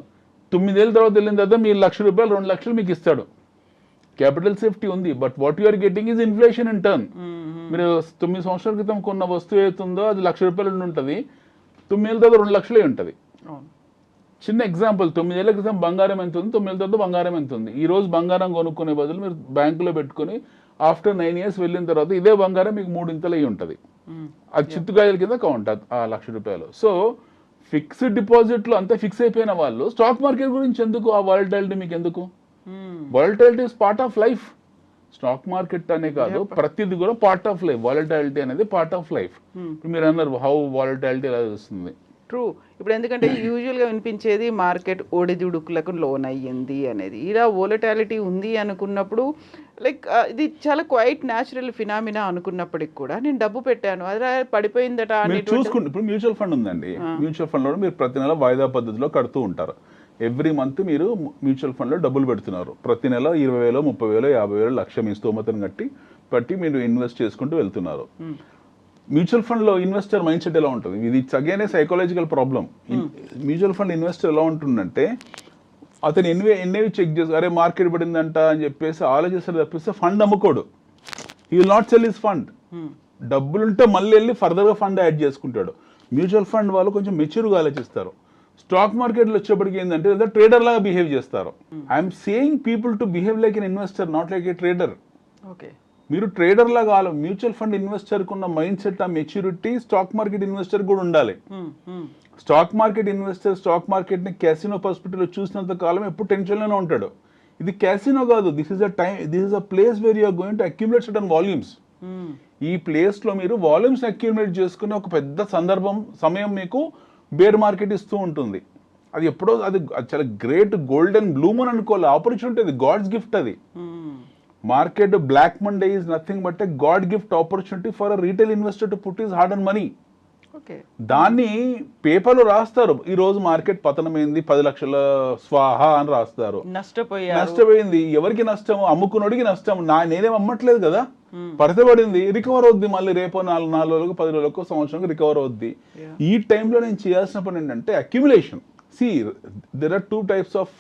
9 ఏళ్ళ తర్వాత వెళ్ళిన తర్వాత మీరు ₹1,00,000 2,00,000 మీకు ఇస్తాడు. క్యాపిటల్ సేఫ్టీ ఉంది, but what you're getting is inflation in turn. మీరు 9 సంవత్సరాల క్రితం కొన్న వస్తువు ఏతుందో అది ₹1,00,000 ఉంటుంది, 9 ఏళ్ళ తర్వాత 2,00,000 ఉంటుంది. చిన్న ఎగ్జాంపుల్, 9 ఏళ్ల క్రితం బంగారం ఎంత ఉంది, 9 ఏళ్ళ తర్వాత బంగారం ఎంత ఉంది. ఈ రోజు బంగారం కొనుక్కునే బదులు మీరు బ్యాంకులో పెట్టుకుని ఆఫ్టర్ 9 ఇయర్స్ వెళ్ళిన తర్వాత ఇదే బంగారం మీకు 3 ఇంతలు అయ్యి ఉంటుంది. అది చిత్తుగాయల కింద కౌంట్ ఆ ₹1,00,000. సో ఫిక్స్డ్ డిపాజిట్లో అంతా ఫిక్స్ అయిపోయిన వాళ్ళు స్టాక్ మార్కెట్ గురించి ఎందుకు? ఆ వాలటాలిటీ మీకు ఎందుకు? Volatility is part of life. Stock market అనే కాదు, ప్రతిది కూడా పార్ట్ ఆఫ్ లైఫ్. వాలటాలిటీ అనేది పార్ట్ ఆఫ్ లైఫ్. మీరు అన్నారు హౌ వాలటాలిటీ ఎలా వస్తుంది. ట్రూ. ఇప్పుడు ఎందుకంటే యూజువల్గా వినిపించేది మార్కెట్ ఒడిదుడుకులకు లోన్ అయ్యింది అనేది. ఇలా వోలటాలిటీ ఉంది అనుకున్నప్పుడు లైక్ ఇది చాలా క్వైట్ న్యాచురల్ ఫినామినా అనుకున్నప్పటికి కూడా నేను డబ్బు పెట్టాను అదే పడిపోయిందట అని చూసుకుంటే, ఇప్పుడు మ్యూచువల్ ఫండ్ ఉందండి, మ్యూచువల్ ఫండ్లో మీరు ప్రతి నెల వాయిదా పద్ధతిలో కడుతూ ఉంటారు. ఎవ్రీ మంత్ మీరు మ్యూచువల్ ఫండ్లో డబ్బులు పెడుతున్నారు. ప్రతి నెల 20,000 30,000 50,000 1,00,000 మీ స్తోమతను బట్టి మీరు ఇన్వెస్ట్ చేసుకుంటూ వెళ్తున్నారు. మ్యూచువల్ ఫండ్లో ఇన్వెస్టర్ మైండ్ సెట్ ఎలా ఉంటుంది? ఇది it's again A psychological problem. Mutual fund investor ఎలా ఉంటుందంటే అతను ఎన్నేవి చెక్ చేసి అరే మార్కెట్ పడిందంట అని చెప్పేసి ఆలోచిస్తారు తప్పిస్తే ఫండ్ అమ్ముకోడు. He will not sell his fund. డబ్బులుంటే మళ్ళీ వెళ్ళి ఫర్దర్గా ఫండ్ యాడ్ చేసుకుంటాడు. మ్యూచువల్ ఫండ్ వాళ్ళు కొంచెం మెచ్యూర్గా ఆలోచిస్తారు. స్టాక్ మార్కెట్లో వచ్చేప్పటికి ఏంటంటే ఏదో ట్రేడర్ లాగా బిహేవ్ చేస్తారు. I'm saying people to behave like an investor, not like a trader. Okay, మీరు ట్రేడర్ లాగా మ్యూచువల్ ఫండ్ ఇన్వెస్టర్కి ఉన్న మైండ్ సెట్, ఆ మెచ్యూరిటీ స్టాక్ మార్కెట్ ఇన్వెస్టర్ కూడా ఉండాలి. స్టాక్ మార్కెట్ ఇన్వెస్టర్ స్టాక్ మార్కెట్ని క్యాసినో పర్స్పెక్టివ్లో చూసినంత కాలం ఎప్పుడు టెన్షన్లోనే ఉంటాడు. ఇది క్యాసినో కాదు, this is a place where you're going to accumulate certain volumes. ఈ ప్లేస్లో మీరు వాల్యూమ్స్ అక్యుములేట్ చేసుకునే ఒక పెద్ద సమయం మీకు బేర్ మార్కెట్ ఇస్తూ ఉంటుంది. అది ఎప్పుడో అది చాలా గ్రేట్ గోల్డెన్ బ్లూమ్ అని అనుకోవాలి, ఆపర్చునిటీ, అది గాడ్స్ గిఫ్ట్. అది market black Monday is nothing but a God gift opportunity for a retail investor to put his hard and money. దాన్ని పేపర్లో రాస్తారు, ఈ రోజు మార్కెట్ పతనమైంది 10 లక్షల స్వాహా అని రాస్తారు. నష్టపోయింది. ఎవరికి నష్టము? అమ్ముకున్నోడికి నష్టం. నేనేం అమ్మట్లేదు కదా, పడితే పడింది, రికవర్ అవుద్ది, మళ్ళీ రేపో 4 రోజులకు 10 రోజులకు సంవత్సరానికి రికవర్ అవుద్ది. ఈ టైంలో నేను చేయాల్సిన పని ఏంటంటే accumulation. See, there are 2 types of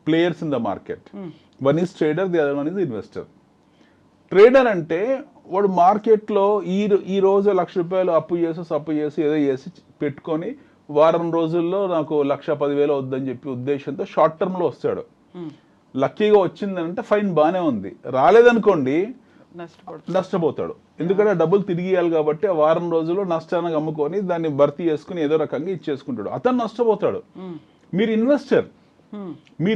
players in the market. One is trader, the other one is investor. Trader అంటే వాడు మార్కెట్లో ఈ రోజు ₹1,00,000 అప్పు చేసి ఏదో చేసి పెట్టుకొని వారం రోజుల్లో నాకు 1,10,000 వద్దని చెప్పి ఉద్దేశంతో షార్ట్ టర్మ్లో వస్తాడు. లక్కీగా వచ్చిందంటే ఫైన్ బాగానే ఉంది, రాలేదనుకోండి నష్టపోతాడు. ఎందుకంటే డబ్బులు తిరిగి ఇవ్వాలి కాబట్టి ఆ వారం రోజుల్లో నష్టాన్ని అమ్ముకొని దాన్ని భర్తీ చేసుకుని ఏదో రకంగా ఇచ్చేసుకుంటాడు, అతను నష్టపోతాడు. మీరు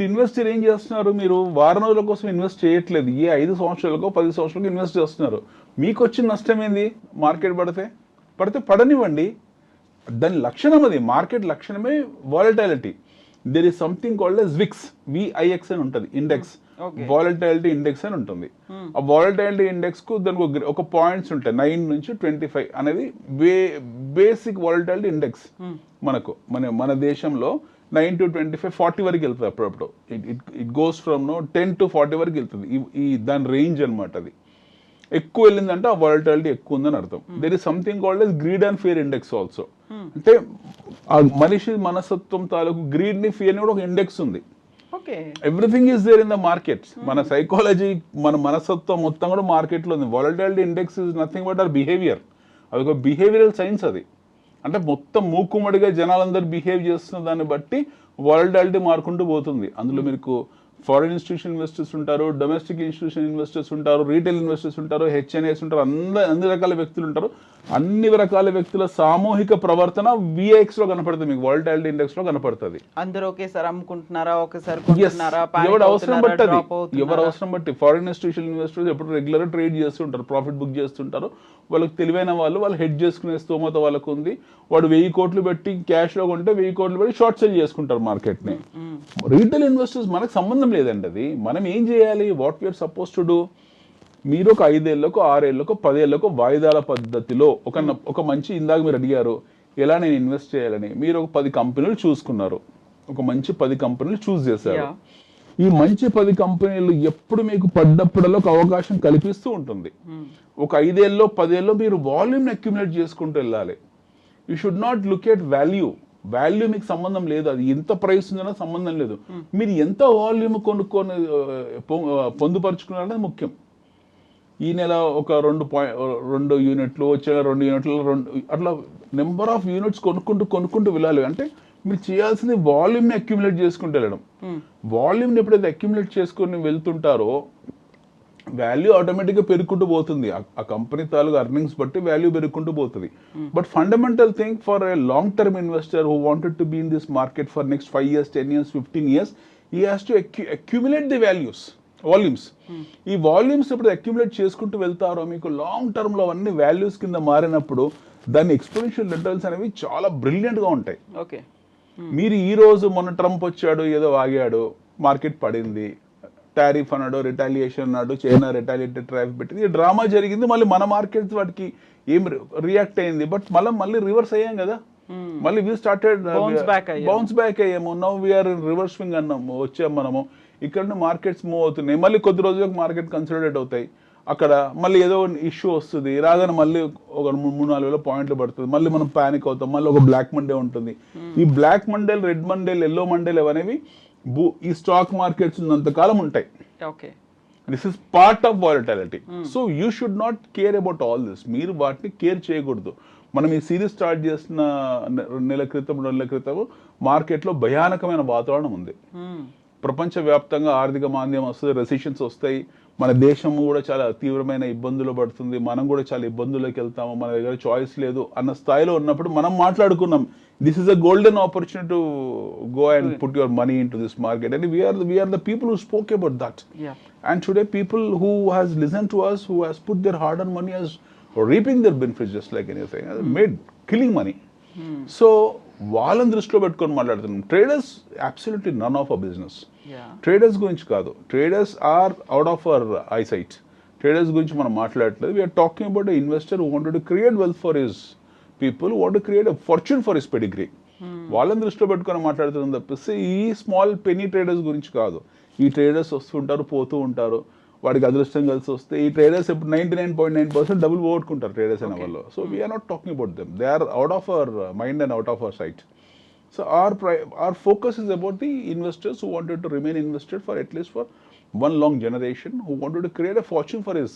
ఇన్వెస్టర్ ఏం చేస్తున్నారు? మీరు వారం రోజుల కోసం ఇన్వెస్ట్ చేయట్లేదు, 5 సంవత్సరాలకో 10 సంవత్సరాలకో ఇన్వెస్ట్ చేస్తున్నారు. మీకు వచ్చిన నష్టం ఏంది? మార్కెట్ పడితే పడనివ్వండి, దాని లక్షణం అది. మార్కెట్ లక్షణమే volatility. There is something called S VIX, V I X అని ఉంటుంది, ఇండెక్స్, వాలటైలిటీ ఇండెక్స్ అని ఉంటుంది. ఆ వాలటైలిటీ ఇండెక్స్ కు దానికి ఒక పాయింట్స్ ఉంటాయి, 9 నుంచి 25 అనేది బేసిక్ వాలటైలిటీ ఇండెక్స్. మనకు మన దేశంలో 9 to 25, 40 వరకు వెళ్తుంది అప్పుడప్పుడు. ఇట్ గోస్ ఫ్రమ్ 10 to 40 వరకు వెళ్తుంది. ఈ దాని రేంజ్ అనమాట. అది ఎక్కువ వెళ్ళిందంటే ఆ వాలటాలిటీ ఎక్కువ ఉందని అర్థం. There is something called yes greed and fear index also. అంటే ఆ మనిషి మనస్తత్వం తాలూకు గ్రీడ్ ని ఫియర్ ని కూడా ఒక ఇండెక్స్ ఉంది. Everything is there in the markets. మన సైకాలజీ, మన మనస్తత్వం మొత్తం కూడా మార్కెట్ లో ఉంది. Volatility index is nothing but our behaviour. అది ఒక బిహేవియరల్ సైన్స్. అది అంటే మొత్తం మూకుమ్మడిగా జనాలందరూ బిహేవ్ చేస్తున్న దాన్ని బట్టి వాలటాలిటీ మారుకుంటూ పోతుంది. అందులో మీకు ఫారిన్ ఇన్స్టిట్యూషన్ ఇన్వెస్టర్స్ ఉంటారు, డొమెస్టిక్ ఇన్స్టిట్యూషన్ ఇన్వెస్టర్స్ ఉంటారు, రీటైల్ ఇన్వెస్టర్స్ ఉంటారు, హెచ్ఎన్ఏస్ ఉంటారు, అన్ని రకాల వ్యక్తులు ఉంటారు. అన్ని రకాల వ్యక్తుల సామూహిక ప్రవర్తన విఐఎక్స్ లో కనపడుతుంది, మీకు వాలటాలిటీ ఇండెక్స్ లో కనపడుతుంది. అందరూ ఒకేసారి అమ్ముకుంటున్నారా, ఒకసారి ఎవరు అవసరం బట్టి అది, ఎవరు అవసరం బట్టి. ఫారిన్ ఇన్స్టిట్యూషన్ ఇన్వెస్టర్స్ ఎప్పుడు రెగ్యులర్ గా ట్రేడ్ చేస్తుంటారు, ప్రాఫిట్ బుక్ చేస్తుంటారు. వాళ్ళకి తెలివైన వాళ్ళు హెడ్ చేసుకునే స్తోమత వాళ్ళకు ఉంది. వాడు 1000 కోట్లు పెట్టి క్యాష్ లో కొంటే 1000 కోట్లు పెట్టి షార్ట్ సెల్ చేసుకుంటారు మార్కెట్ ని. రీటైల్ ఇన్వెస్టర్స్ మనకు సంబంధం లేదండి. అది మనం ఏం చేయాలి, what we're suppose to do. మీరు ఒక 5 ఏళ్లకు 6 ఏళ్లకు 10 ఏళ్లకు వాయిదాల పద్ధతిలో ఒక మంచి, ఇందాక మీరు అడిగారు ఎలా నేను ఇన్వెస్ట్ చేయాలని, మీరు ఒక 10 కంపెనీలు చూసుకున్నారు, ఒక మంచి 10 కంపెనీలు చూస్ చేశారు. ఈ మంచి 10 కంపెనీలు ఎప్పుడు మీకు పడ్డప్పుడల్లా ఒక అవకాశం కల్పిస్తూ ఉంటుంది. ఒక 5 ఏళ్ళలో 10 ఏళ్ళలో మీరు వాల్యూమ్ అక్యుములేట్ చేసుకుంటూ వెళ్ళాలి. You should not look at value. Value మీకు సంబంధం లేదు, అది ఎంత ప్రైస్ ఉందన్న సంబంధం లేదు. మీరు ఎంత వాల్యూమ్ కొనుక్కొని పొందుపరుచుకున్నారనేది ముఖ్యం. ఈ నెల ఒక 2 యూనిట్లు, వచ్చే 2 యూనిట్లు, అట్లా నెంబర్ ఆఫ్ యూనిట్స్ కొనుక్కుంటూ వెళ్ళాలి. అంటే మీరు చేయాల్సింది వాల్యూమ్ని అక్యుములేట్ చేసుకుంటూ వెళ్ళడం. వాల్యూమ్ని ఎప్పుడైతే అక్యుములేట్ చేసుకుని వెళ్తుంటారో వాల్యూ ఆటోమేటిక్గా పెరుగుకుంటూ పోతుంది. ఆ కంపెనీ తాలూకు అర్నింగ్స్ బట్టి వాల్యూ పెరుగుకుంటూ పోతుంది. But fundamental thing for a long term investor who wanted to be in this market for next 5 years, 10 years, 15 years, he has to accumulate the volumes. ఈ volumes ఎప్పుడు accumulate చేసుకుంటూ వెళ్తారో మీకు long term లో అన్ని values కింద మారినప్పుడు దాని ఎక్స్పోనెన్షియల్ రిటర్న్స్ అనేవి చాలా బ్రిలియంట్ గా ఉంటాయి. మీరు ఈ రోజు మొన్న ట్రంప్ వచ్చాడు, ఏదో ఆగాడు, మార్కెట్ పడింది, టారిఫ్ అన్నాడు, రిటాలియేషన్ అన్నాడు, చైనా రిటాలియేటెడ్ టారిఫ్ పెట్టింది, ఈ డ్రామా జరిగింది. మళ్ళీ మన మార్కెట్ వాటికి ఏం రియాక్ట్ అయింది. బట్ మళ్ళీ రివర్స్ అయ్యాం కదా, మళ్ళీ వీ స్టార్టెడ్ బౌన్స్ బ్యాక్ అయ్యాము. నౌ వీఆర్ రివర్స్ స్వింగ్ అన్నాము, వచ్చాము మనము. ఇక్కడ మార్కెట్స్ మూవ్ అవుతున్నాయి. మళ్ళీ కొద్ది రోజులకు మార్కెట్ కన్సల్టేట్ అవుతాయి. అక్కడ మళ్ళీ ఏదో ఇష్యూ వస్తుంది, రాగానే మళ్ళీ ఒక 3-4 వేల పాయింట్లు పడుతుంది. మళ్ళీ మనం ప్యానిక్ అవుతాం. మళ్ళీ ఒక బ్లాక్ మండే ఉంటుంది. ఈ బ్లాక్ మండేలు, రెడ్ మండేలు, ఎల్లో మండేలు అనేవి ఈ స్టాక్ మార్కెట్స్ ఉన్నంతకాలం ఉంటాయి. This is part of volatility. So you should not care about all this. మీరు వాటిని కేర్ చేయకూడదు. మనం ఈ సిరీస్ స్టార్ట్ చేసిన 2 నెలల క్రితం మార్కెట్లో భయానకమైన వాతావరణం ఉంది. ప్రపంచవ్యాప్తంగా ఆర్థిక మాంద్యం వస్తుంది, రెసిషన్స్ వస్తాయి, మన దేశం కూడా చాలా తీవ్రమైన ఇబ్బందులు పడుతుంది, మనం కూడా చాలా ఇబ్బందుల్లోకి వెళ్తాము, మన దగ్గర చాయిస్ లేదు అన్న స్థాయిలో ఉన్నప్పుడు మనం మాట్లాడుకున్నాం, this is a golden opportunity to go and put your money in to this market. And we're the people who spoke about that. And today people who has listen to us, who has put their hard and money as reaping their benefits just like anything, made killing money. So వాళ్ళని దృష్టిలో పెట్టుకొని మాట్లాడుతున్నాం. Traders absolutely none of a business. Traders గురించి కాదు, traders are out of our eyesight. Traders గురించి మనం మాట్లాడట్లేదు. We're talking about a investor who wanted to create wealth for his people, want to create a fortune for his pedigree. వాళ్ళని దృష్టిలో పెట్టుకొని మాట్లాడుతున్నాం తప్పిస్తే ఈ స్మాల్ పెనీ ట్రేడర్స్ గురించి కాదు. ఈ ట్రేడర్స్ వస్తుంటారు, పోతూ ఉంటారు, వాడికి అదృష్టం కలిసి వస్తే ఈ ట్రేడర్స్ ఇప్పుడు 99.9% డబుల్ పోగొట్టుకుంటారు ట్రేడర్స్ అనే వాళ్ళు. So we're not talking about them, they are out of our mind and out of our sight. So our focus is about the investors who wanted to remain invested for at least for one long generation, who wanted to create a fortune for his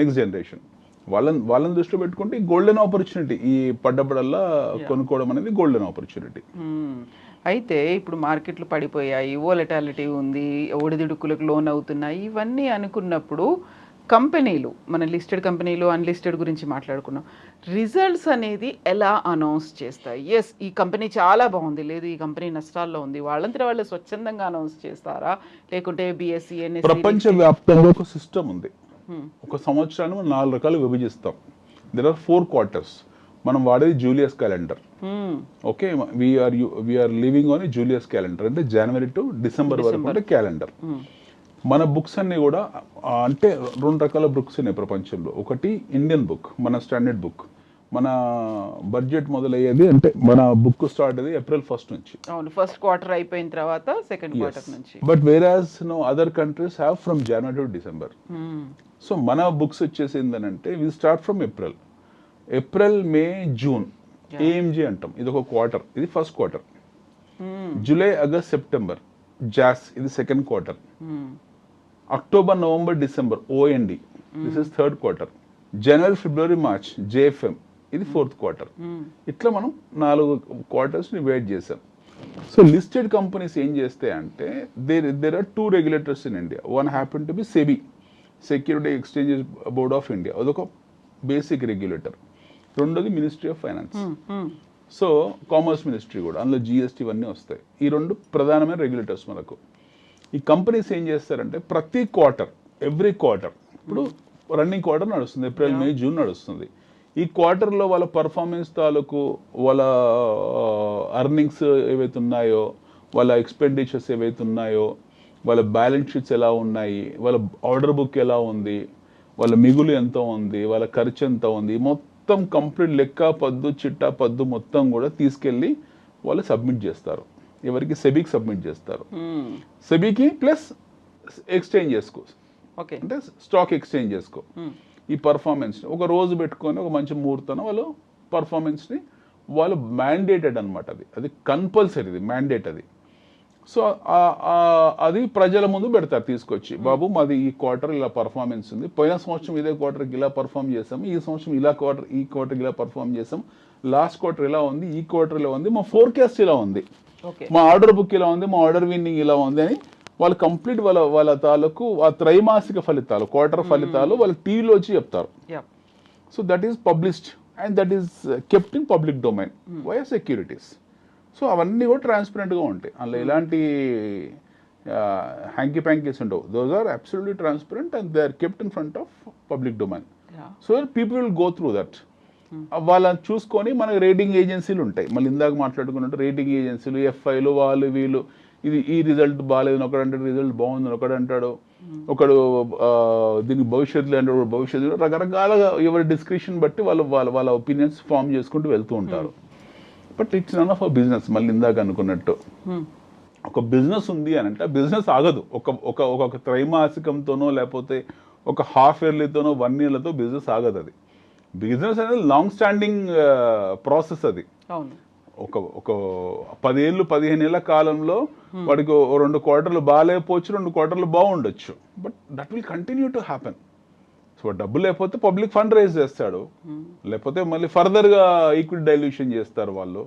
next generation. వాళ్ళని దృష్టిలో పెట్టుకుంటే golden opportunity, ఈ పడ్డప్పుడల్లా కొనుక్కోవడం అనేది golden opportunity. అయితే ఇప్పుడు మార్కెట్లు పడిపోయాయి, వోలటాలిటీ ఉంది, ఒడిదుడుకులకు లోన్ అవుతున్నాయి, ఇవన్నీ అనుకున్నప్పుడు కంపెనీలు, మన లిస్టెడ్ కంపెనీలు, అన్లిస్టెడ్ గురించి మాట్లాడుకున్నాం, రిజల్ట్స్ అనేది ఎలా అనౌన్స్ చేస్తాయి? ఎస్, ఈ కంపెనీ చాలా బాగుంది, లేదు ఈ కంపెనీ నష్టాల్లో ఉంది, వాళ్ళంతా వాళ్ళు స్వచ్ఛందంగా అనౌన్స్ చేస్తారా, లేకుంటే బిఎస్సి, ఎన్ఎస్సి? ప్రపంచవ్యాప్తంగా ఒక సిస్టమ్ ఉంది. ఒక సంవత్సరాన్ని మనం 4 రకాలు విభజిస్తాం. There are 4 quarters. మనం వాడేది Julius calendar. Okay, we're living on Julius calendar, అంటే జనవరి టు డిసెంబర్ వరకు ఉంటే క్యాలెండర్. మన బుక్స్ అన్ని కూడా అంటే 2 రకాల బుక్స్ ఉన్నాయి ప్రపంచంలో. ఒకటి ఇండియన్ బుక్, మన స్టాండర్డ్ బుక్. మన బడ్జెట్ మొదలయ్యేది అంటే మన బుక్ స్టార్ట్ అయ్యేది April 1st నుంచి. అవును, ఫస్ట్ క్వార్టర్ అయిపోయిన తర్వాత సెకండ్ క్వార్టర్ నుంచి. But whereas other countries have from January to December. So మన బుక్స్ వచ్చేసి ఏంటంటే we start from April, May, June, AMJ అంటాం. ఇది ఒక క్వార్టర్, ఇది first quarter. July, August, September JAS, ఇది second quarter. October, November, December OND, this is third quarter. January, February, March JFM, ఇది fourth quarter. ఇట్లా మనం 4 క్వార్టర్స్ డివైడ్ చేసాం. So listed companies ఏం చేస్తాయి అంటే there are 2 regulators in India. One happen to be SEBI, security exchanges board of India, అదొక basic regulator. రెండోది ministry of finance, so commerce ministry కూడా, అందులో జిఎస్టీ ఇవన్నీ వస్తాయి. ఈ 2 ప్రధానమైన రెగ్యులేటర్స్ మనకు. ఈ కంపెనీస్ ఏం చేస్తారంటే ప్రతి క్వార్టర్, ఎవ్రీ క్వార్టర్, ఇప్పుడు రన్నింగ్ క్వార్టర్ నడుస్తుంది, ఏప్రిల్, మే, జూన్ నడుస్తుంది. ఈ క్వార్టర్లో వాళ్ళ పర్ఫార్మెన్స్ తాలూకు, వాళ్ళ అర్నింగ్స్ ఏవైతే ఉన్నాయో, వాళ్ళ ఎక్స్పెండిచర్స్ ఏవైతే ఉన్నాయో, వాళ్ళ బ్యాలెన్స్ షీట్స్ ఎలా ఉన్నాయి, వాళ్ళ ఆర్డర్ బుక్ ఎలా ఉంది, వాళ్ళ మిగులు ఎంత ఉంది, వాళ్ళ ఖర్చు ఎంత ఉంది, మొత్తం కంప్లీట్ లెక్క పద్దు, చిట్టా పద్దు మొత్తం కూడా తీసుకెళ్ళి వాళ్ళు సబ్మిట్ చేస్తారు. ఎవరికి? సెబీకి సబ్మిట్ చేస్తారు. సెబీకి ప్లస్ ఎక్స్చేంజ్ చేసుకో, అంటే స్టాక్ ఎక్స్చేంజ్ చేసుకో. ఈ పర్ఫార్మెన్స్ ఒక రోజు పెట్టుకొని ఒక మంచి ముహూర్తం వాళ్ళు పర్ఫార్మెన్స్ని వాళ్ళు మ్యాండేటెడ్ అనమాట. అది కంపల్సరీ, మ్యాండేట్ అది. సో అది ప్రజల ముందు పెడతారు తీసుకొచ్చి, బాబు మాది ఈ క్వార్టర్ ఇలా పర్ఫార్మెన్స్ ఉంది, పోయిన సంవత్సరం ఇదే క్వార్టర్కి ఇలా పర్ఫామ్ చేసాము, ఈ సంవత్సరం ఈ క్వార్టర్కి ఇలా పర్ఫామ్ చేసాం, లాస్ట్ క్వార్టర్ ఇలా ఉంది, ఈ క్వార్టర్ ఇలా ఉంది, మా ఫోర్కాస్ట్ ఇలా ఉంది, మా ఆర్డర్ బుక్ ఇలా ఉంది, మా ఆర్డర్ విన్నింగ్ ఇలా ఉంది అని వాళ్ళు కంప్లీట్ వాళ్ళ తాలూకు ఆ త్రైమాసిక ఫలితాలు, క్వార్టర్ ఫలితాలు వాళ్ళ టీవీలో వచ్చి చెప్తారు. So that is published and that is kept in public domain by securities. సో అవన్నీ కూడా ట్రాన్స్పరెంట్గా ఉంటాయి, అందులో ఎలాంటి హ్యాంకీ ప్యాంకీస్ ఉండవు. Those are absolutely transparent and they are kept in front of public domain. So people will go through that. వాళ్ళని చూసుకొని మనకి రేటింగ్ ఏజెన్సీలు ఉంటాయి. మళ్ళీ ఇందాక మాట్లాడుకున్నట్టు రేటింగ్ ఏజెన్సీలు, ఎఫ్ఐలు, వాళ్ళు వీళ్ళు, ఇది ఈ రిజల్ట్ బాగాలేదు ఒకడు అంటాడు, రిజల్ట్ బాగుందని ఒకడు అంటాడు, ఒకడు దీనికి భవిష్యత్తులో అంటాడు, భవిష్యత్తులో రకరకాలుగా ఎవరి డిస్క్రిప్షన్ బట్టి వాళ్ళ ఒపీనియన్స్ ఫామ్ చేసుకుంటూ వెళ్తూ ఉంటారు. But it's none of a business. మళ్ళీ ఇందాక అనుకున్నట్టు ఒక బిజినెస్ ఉంది అని అంటే ఆ బిజినెస్ ఆగదు. ఒక త్రైమాసికంతోనో లేకపోతే ఒక హాఫ్ ఇయర్లీతోనో 1 yearలతో బిజినెస్ ఆగదు. అది బిజినెస్ అనేది లాంగ్ స్టాండింగ్ ప్రాసెస్. అది ఒక 10 ఏళ్ళు 15 ఏళ్ల కాలంలో వాడికి 2 క్వార్టర్లు బాగాలేకపోవచ్చు, 2 క్వార్టర్లు బాగుండొచ్చు, but that will continue to happen. So డబ్బు లేకపోతే పబ్లిక్ ఫండ్ రైజ్ చేస్తాడు, లేకపోతే మళ్ళీ ఫర్దర్గా ఈక్విటీ డైల్యూషన్ చేస్తారు వాళ్ళు,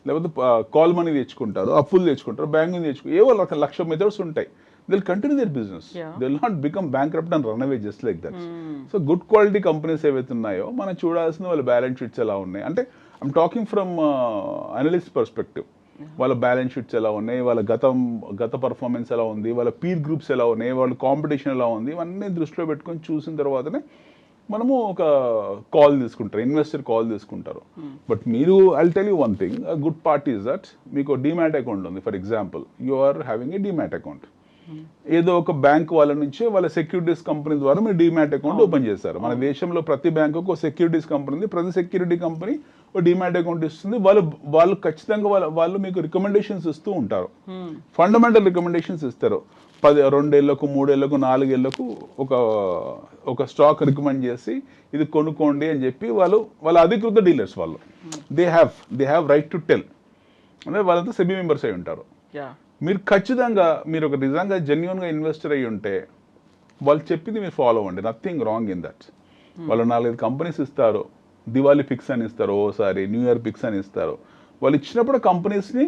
లేకపోతే కాల్ మనీ తెచ్చుకుంటారు, అప్పులు తెచ్చుకుంటారు, బ్యాంకులు తెచ్చుకుంటారు, ఏవో 1,00,000 మెథడ్స్ ఉంటాయి. They will continue their business, they will not become bankrupt and run away just like that. So good quality companies ఏవైతే ఉన్నాయో మనం చూడాల్సిన వాళ్ళ బ్యాలెన్స్ షీట్స్ ఎలా ఉన్నాయి అంటే, I'm talking from analyst perspective. వాళ్ళ బ్యాలెన్స్ షీట్స్ ఎలా ఉన్నాయి, వాళ్ళ గత పర్ఫార్మెన్స్ ఎలా ఉంది, వాళ్ళ పీర్ గ్రూప్స్ ఎలా ఉన్నాయి, వాళ్ళ కాంపిటీషన్ ఎలా ఉంది, ఇవన్నీ దృష్టిలో పెట్టుకొని చూసిన తర్వాతనే మనము ఒక కాల్ తీసుకుంటారు, ఇన్వెస్టర్ కాల్ తీసుకుంటారు. బట్ మీరు I tell you one thing, good part is that మీకు డీమ్యాట్ అకౌంట్ ఉంది. For example you are having a demat account. ఏదో ఒక బ్యాంక్ వాళ్ళ నుంచి వాళ్ళ సెక్యూరిటీస్ కంపెనీ ద్వారా మీరు డీమ్యాట్ అకౌంట్ ఓపెన్ చేస్తారు. మన దేశంలో ప్రతి బ్యాంకుకు ఒక సెక్యూరిటీస్ కంపెనీ ఉంది, ప్రతి సెక్యూరిటీ కంపెనీ ఒక డీమ్యాట్ అకౌంట్ ఇస్తుంది. వాళ్ళు ఖచ్చితంగా వాళ్ళు మీకు రికమెండేషన్స్ ఇస్తూ ఉంటారు, ఫండమెంటల్ రికమెండేషన్స్ ఇస్తారు. 2 ఏళ్లకు 3 ఏళ్లకు 4 ఏళ్లకు ఒక స్టాక్ రికమెండ్ చేసి ఇది కొనుక్కోండి అని చెప్పి వాళ్ళ అధికృత డీలర్స్ వాళ్ళు they have right to tell, అంటే వాళ్ళంతా సెబీ మెంబర్స్ అయి ఉంటారు. మీరు ఖచ్చితంగా మీరు ఒక నిజంగా జెన్యున్గా ఇన్వెస్టర్ అయ్యి ఉంటే వాళ్ళు చెప్పింది మీరు ఫాలో అవ్వండి, నథింగ్ రాంగ్ ఇన్ దట్. వాళ్ళు 4-5 కంపెనీస్ ఇస్తారు, దివాళీ పిక్స్ అని ఇస్తారు, ఓసారి న్యూ ఇయర్ పిక్స్ అని ఇస్తారు. వాళ్ళు ఇచ్చినప్పుడు కంపెనీస్ని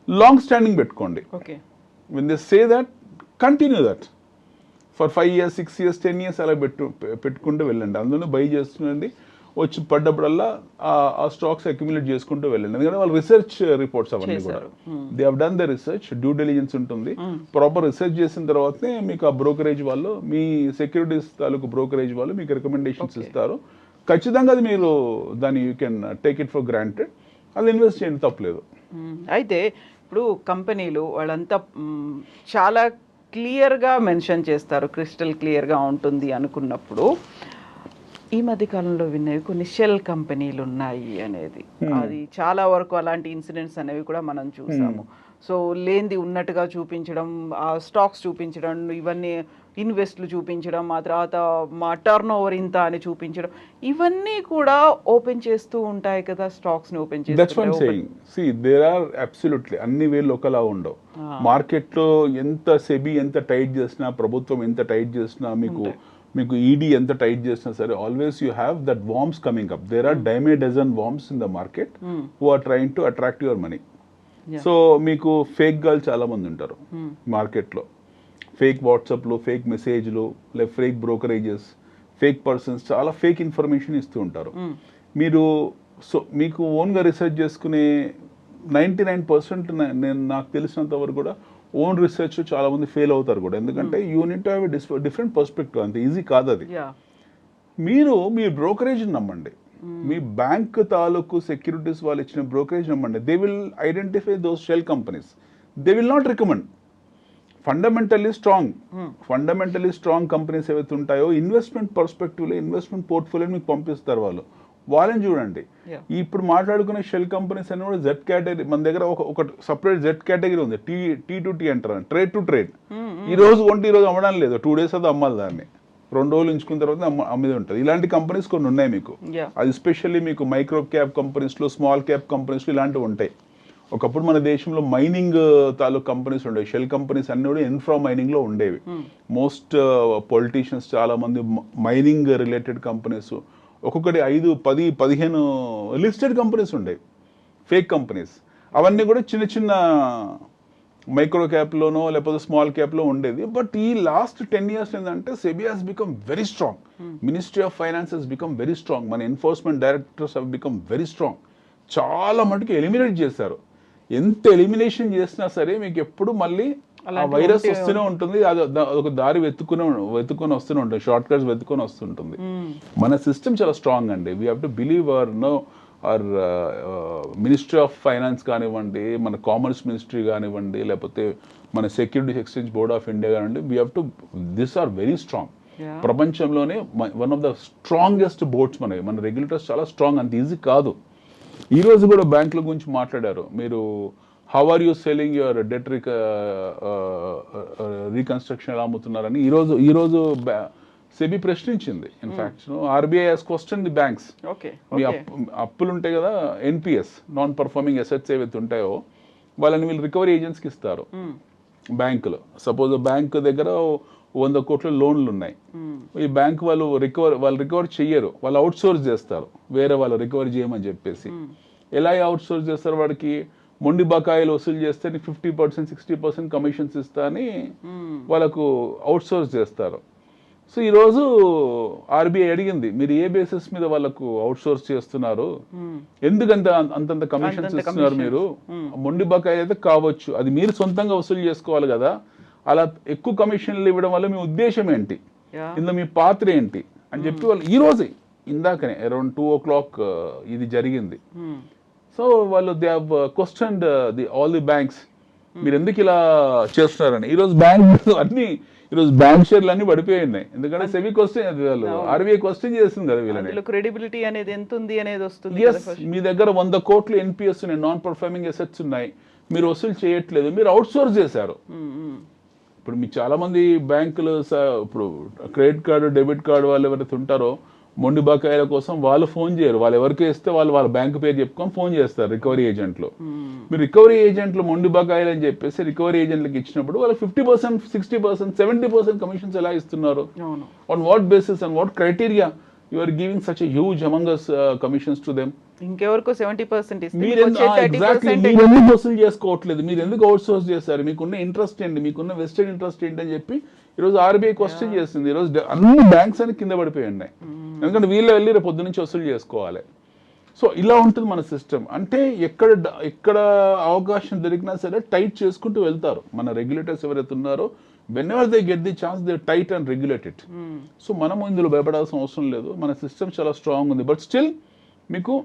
లాంగ్ స్టాండింగ్ పెట్టుకోండి. When they say that continue that for 5 years 6 years 10 years అలా పెట్టుకుంటూ వెళ్ళండి. అందులో బై చేస్తుండండి, వచ్చి పడ్డప్పుడల్లా ఆ స్టాక్స్ అక్యుములేట్ చేసుకుంటూ వెళ్ళండి. ఎందుకంటే వాళ్ళు రిసెర్చ్ రిపోర్ట్స్ అవన్నీ కూడా they have done the research, due diligence ఉంటుంది. ప్రాపర్ రిసెర్చ్ చేసిన తర్వాతనే మీకు ఆ బ్రోకరేజ్ వాళ్ళు, మీ సెక్యూరిటీస్ తాలూకు బ్రోకరేజ్ వాళ్ళు మీకు రికమెండేషన్స్ ఇస్తారు. ఖచ్చితంగా అది మీరు దాన్ని you can take it for granted, అది ఇన్వెస్ట్ చేయండి, తప్పలేదు. అయితే ఇప్పుడు కంపెనీలు వాళ్ళంతా చాలా క్లియర్గా మెన్షన్ చేస్తారు, క్రిస్టల్ క్లియర్గా ఉంటుంది అనుకున్నప్పుడు ఈ మధ్య కాలంలో విన్నవి కొన్ని షెల్ కంపెనీలు ఉన్నాయి అనేది, అది చాలా వరకు అలాంటి ఇన్సిడెంట్స్ అనేవి కూడా మనం చూసాము. సో లేనిది ఉన్నట్టుగా చూపించడం, ఆ స్టాక్స్ చూపించడం, ఇవన్నీ ఇన్వెస్ట్లు చూపించడం, ఆ తర్వాత మా టర్న్ ఓవర్ ఇంత అని చూపించడం, ఇవన్నీ కూడా ఓపెన్ చేస్తూ ఉంటాయి కదా స్టాక్స్ని ఓపెన్ చేసి. దేర్ ఆర్ అబ్సల్యూట్లీ అన్ని వేలు ఒకలా ఉండవు. మార్కెట్లో ఎంత సెబీ ఎంత టైట్ చేసినా, ప్రభుత్వం ఎంత టైట్ చేసినా, మీకు ఈడీ ఎంత టైట్ చేసినా సరే, always you have that worms coming up. There are dozen worms in the market who are trying to attract your money. So మీకు ఫేక్ గర్ల్ చాలా మంది ఉంటారు మార్కెట్లో, ఫేక్ వాట్సాప్లు, ఫేక్ మెసేజ్లు, లేక ఫేక్ బ్రోకరేజెస్, ఫేక్ పర్సన్స్, చాలా ఫేక్ ఇన్ఫర్మేషన్ ఇస్తూ ఉంటారు. మీకు ఓన్గా రీసెర్చ్ చేసుకునే 99% నేను నాకు తెలిసినంత వరకు కూడా ఓన్ రీసెర్చ్ చాలా మంది ఫెయిల్ అవుతారు కూడా, ఎందుకంటే unit to have different perspective. అంత ఈజీ కాదు అది. మీరు మీ బ్రోకరేజ్ నమ్మండి, మీ బ్యాంక్ తాలూకు సెక్యూరిటీస్ వాళ్ళు ఇచ్చిన బ్రోకరేజ్ నమ్మండి. They will identify those shell companies, they will not recommend. Fundamentally strong companies ఏవైతే ఉంటాయో ఇన్వెస్ట్మెంట్ పర్స్పెక్టివ్లో ఇన్వెస్ట్మెంట్ పోర్ట్ఫోలియో మీకు పంపిస్తారు వాళ్ళని చూడండి. ఇప్పుడు మాట్లాడుకునే షెల్ కంపెనీస్ అన్ని కూడా జెడ్ కేటగిరీ. మన దగ్గర ఒక సపరేట్ జెడ్ కేటగిరీ ఉంది, T2T అంటారు, ట్రేడ్ టు ట్రేడ్. ఈ రోజు కొంటే ఈ రోజు అమ్మడం లేదు, 2 days అది అమ్మాలి, దాన్ని 2 రోజులు ఉంచుకున్న తర్వాత అమ్మేది ఉంటుంది. ఇలాంటి కంపెనీస్ కొన్ని ఉన్నాయి మీకు. అది ఎస్పెషల్లీ మీకు మైక్రో క్యాప్ కంపెనీస్లో, స్మాల్ క్యాప్ కంపెనీస్లో ఇలాంటివి ఉంటాయి. ఒకప్పుడు మన దేశంలో మైనింగ్ తాలూకు కంపెనీస్ ఉండేవి, షెల్ కంపెనీస్ అన్ని కూడా ఇన్ఫ్రా మైనింగ్లో ఉండేవి. మోస్ట్ పొలిటీషియన్స్ చాలా మంది మైనింగ్ రిలేటెడ్ కంపెనీస్, ఒక్కొక్కటి 5, 10, 15 లిస్టెడ్ కంపెనీస్ ఉండేవి, ఫేక్ కంపెనీస్. అవన్నీ కూడా చిన్న చిన్న మైక్రో క్యాప్లోనో లేకపోతే స్మాల్ క్యాప్లో ఉండేది. బట్ ఈ లాస్ట్ 10 years ఏంటంటే SEBI has become very strong, ministry of finance has become very strong, మన enforcement directors have become very strong. చాలా మటుకు ఎలిమినేట్ చేశారు. ఎంత ఎలిమినేషన్ చేసినా సరే మీకు ఎప్పుడు మళ్ళీ ఆ వైరస్ వస్తూనే ఉంటుంది, అది ఒక దారి వెతుకుని వస్తూనే ఉంటుంది, షార్ట్ కట్స్ వెతుకొని వస్తుంటుంది. మన సిస్టమ్ చాలా స్ట్రాంగ్ అండి. We have to believe our ministry of finance కానివ్వండి, మన కామర్స్ మినిస్ట్రీ కానివ్వండి, లేకపోతే మన securities exchange board of India కానివ్వండి, we have to this are very strong. ప్రపంచంలోనే one of the strongest boards మన రెగ్యులేటర్స్ చాలా స్ట్రాంగ్, అంత ఈజీ కాదు. ఈ రోజు కూడా బ్యాంకుల గురించి మాట్లాడారు మీరు. How are you selling your debt reconstruction ఎలా అమ్ముతున్నారని ఈరోజు సెబీ ప్రశ్నించింది. In fact RBI has question the banks. మీ అప్పులు ఉంటాయి కదా, ఎన్పిఎస్, నాన్ పర్ఫార్మింగ్ అసెట్స్ ఏవైతే ఉంటాయో వాళ్ళని వీళ్ళు రికవరీ ఏజెంట్స్కి ఇస్తారు బ్యాంకులు. సపోజ్ బ్యాంక్ దగ్గర 100 కోట్ల లోన్లు ఉన్నాయి, ఈ బ్యాంక్ వాళ్ళు రికవర్ చెయ్యరు, వాళ్ళు అవుట్ సోర్స్ చేస్తారు, వేరే వాళ్ళు రికవరీ చేయమని చెప్పేసి. ఎలా అవుట్ సోర్స్ చేస్తారు? వాడికి మొండి బకాయిలు వసూలు చేస్తే 50%, 60% కమిషన్స్ ఇస్తా అని వాళ్ళకు అవుట్ సోర్స్ చేస్తారు. సో ఈరోజు ఆర్బీఐ అడిగింది, మీరు ఏ బేసిస్ మీద వాళ్ళకు అవుట్ సోర్స్ చేస్తున్నారు, ఎందుకంత అంతంత కమిషన్స్ ఇస్తున్నారు మీరు? మొండి బకాయిలు అయితే కావచ్చు, అది మీరు సొంతంగా వసూలు చేసుకోవాలి కదా, అలా ఎక్కువ కమిషన్లు ఇవ్వడం వల్ల మీ ఉద్దేశం ఏంటి, ఇందులో మీ పాత్ర ఏంటి అని చెప్పి వాళ్ళు ఈ రోజే ఇందాకనే అరౌండ్ 2 o'clock ఇది జరిగింది. సో వాళ్ళు they have questioned all the banks, మీరు ఎందుకు ఇలా చేస్తున్నారని. ఈరోజు బ్యాంక్ షేర్లు అన్ని పడిపోయి ఉన్నాయి, ఎందుకంటే సెబీ క్వశ్చన్, ఆర్బీఐ క్వశ్చన్ చేస్తుంది కదా వీళ్ళని. క్రెడిబిలిటీ అనేది ఎంత ఉంది అనేది వస్తుంది. మీ దగ్గర 100 కోట్లు ఎన్పిఎస్ ఉన్నాయి, నాన్ పర్ఫార్మింగ్ అసెట్స్ ఉన్నాయి, మీరు వసూలు చేయట్లేదు, మీరు అవుట్ సోర్స్ చేశారు. ఇప్పుడు మీకు చాలా మంది బ్యాంకులు ఇప్పుడు క్రెడిట్ కార్డు, డెబిట్ కార్డు వాళ్ళు ఎవరైతే ఉంటారో మొండి బకాయిల కోసం వాళ్ళు ఫోన్ చేయరు, వాళ్ళు ఎవరికి ఇస్తే వాళ్ళ బ్యాంక్ పేరు చెప్పుకొని ఫోన్ చేస్తారు రికవరీ ఏజెంట్లు. మీరు రికవరీ ఏజెంట్లు మొండి బకాయిలు అని చెప్పేసి రికవరీ ఏజెంట్లకు ఇచ్చినప్పుడు వాళ్ళు 50%, 60%, 70% కమిషన్స్ ఎలా ఇస్తున్నారు? On what basis and what criteria you are giving such a huge amounts commissions to them? ఇంకెవరికో 70% మీరు ఎందుకు వసూలు చేసుకోవట్లేదు, మీరు ఎందుకు అవుట్ సోర్స్ చేస్తారు, మీకున్న ఇంట్రెస్ట్ ఏంటి, మీకున్న వెస్టెడ్ ఇంట్రెస్ట్ ఏంటి అని చెప్పి ఈరోజు ఆర్బీఐ క్వశ్చన్ చేస్తుంది. ఈరోజు అన్ని బ్యాంక్స్ అని కింద పడిపోయి ఉన్నాయి, ఎందుకంటే వీళ్ళు వెళ్ళి రేపు పొద్దు నుంచి వసూలు చేసుకోవాలి. సో ఇలా ఉంటుంది మన సిస్టమ్. అంటే ఎక్కడ అవకాశం దొరికినా సరే టైట్ చేసుకుంటూ వెళ్తారు మన రెగ్యులేటర్స్ ఎవరైతే ఉన్నారో. whenever they get the chance they tight and regulate it. So మనము ఇందులో భయపడాల్సిన అవసరం లేదు, మన సిస్టమ్ చాలా స్ట్రాంగ్ ఉంది. బట్ స్టిల్ మీకు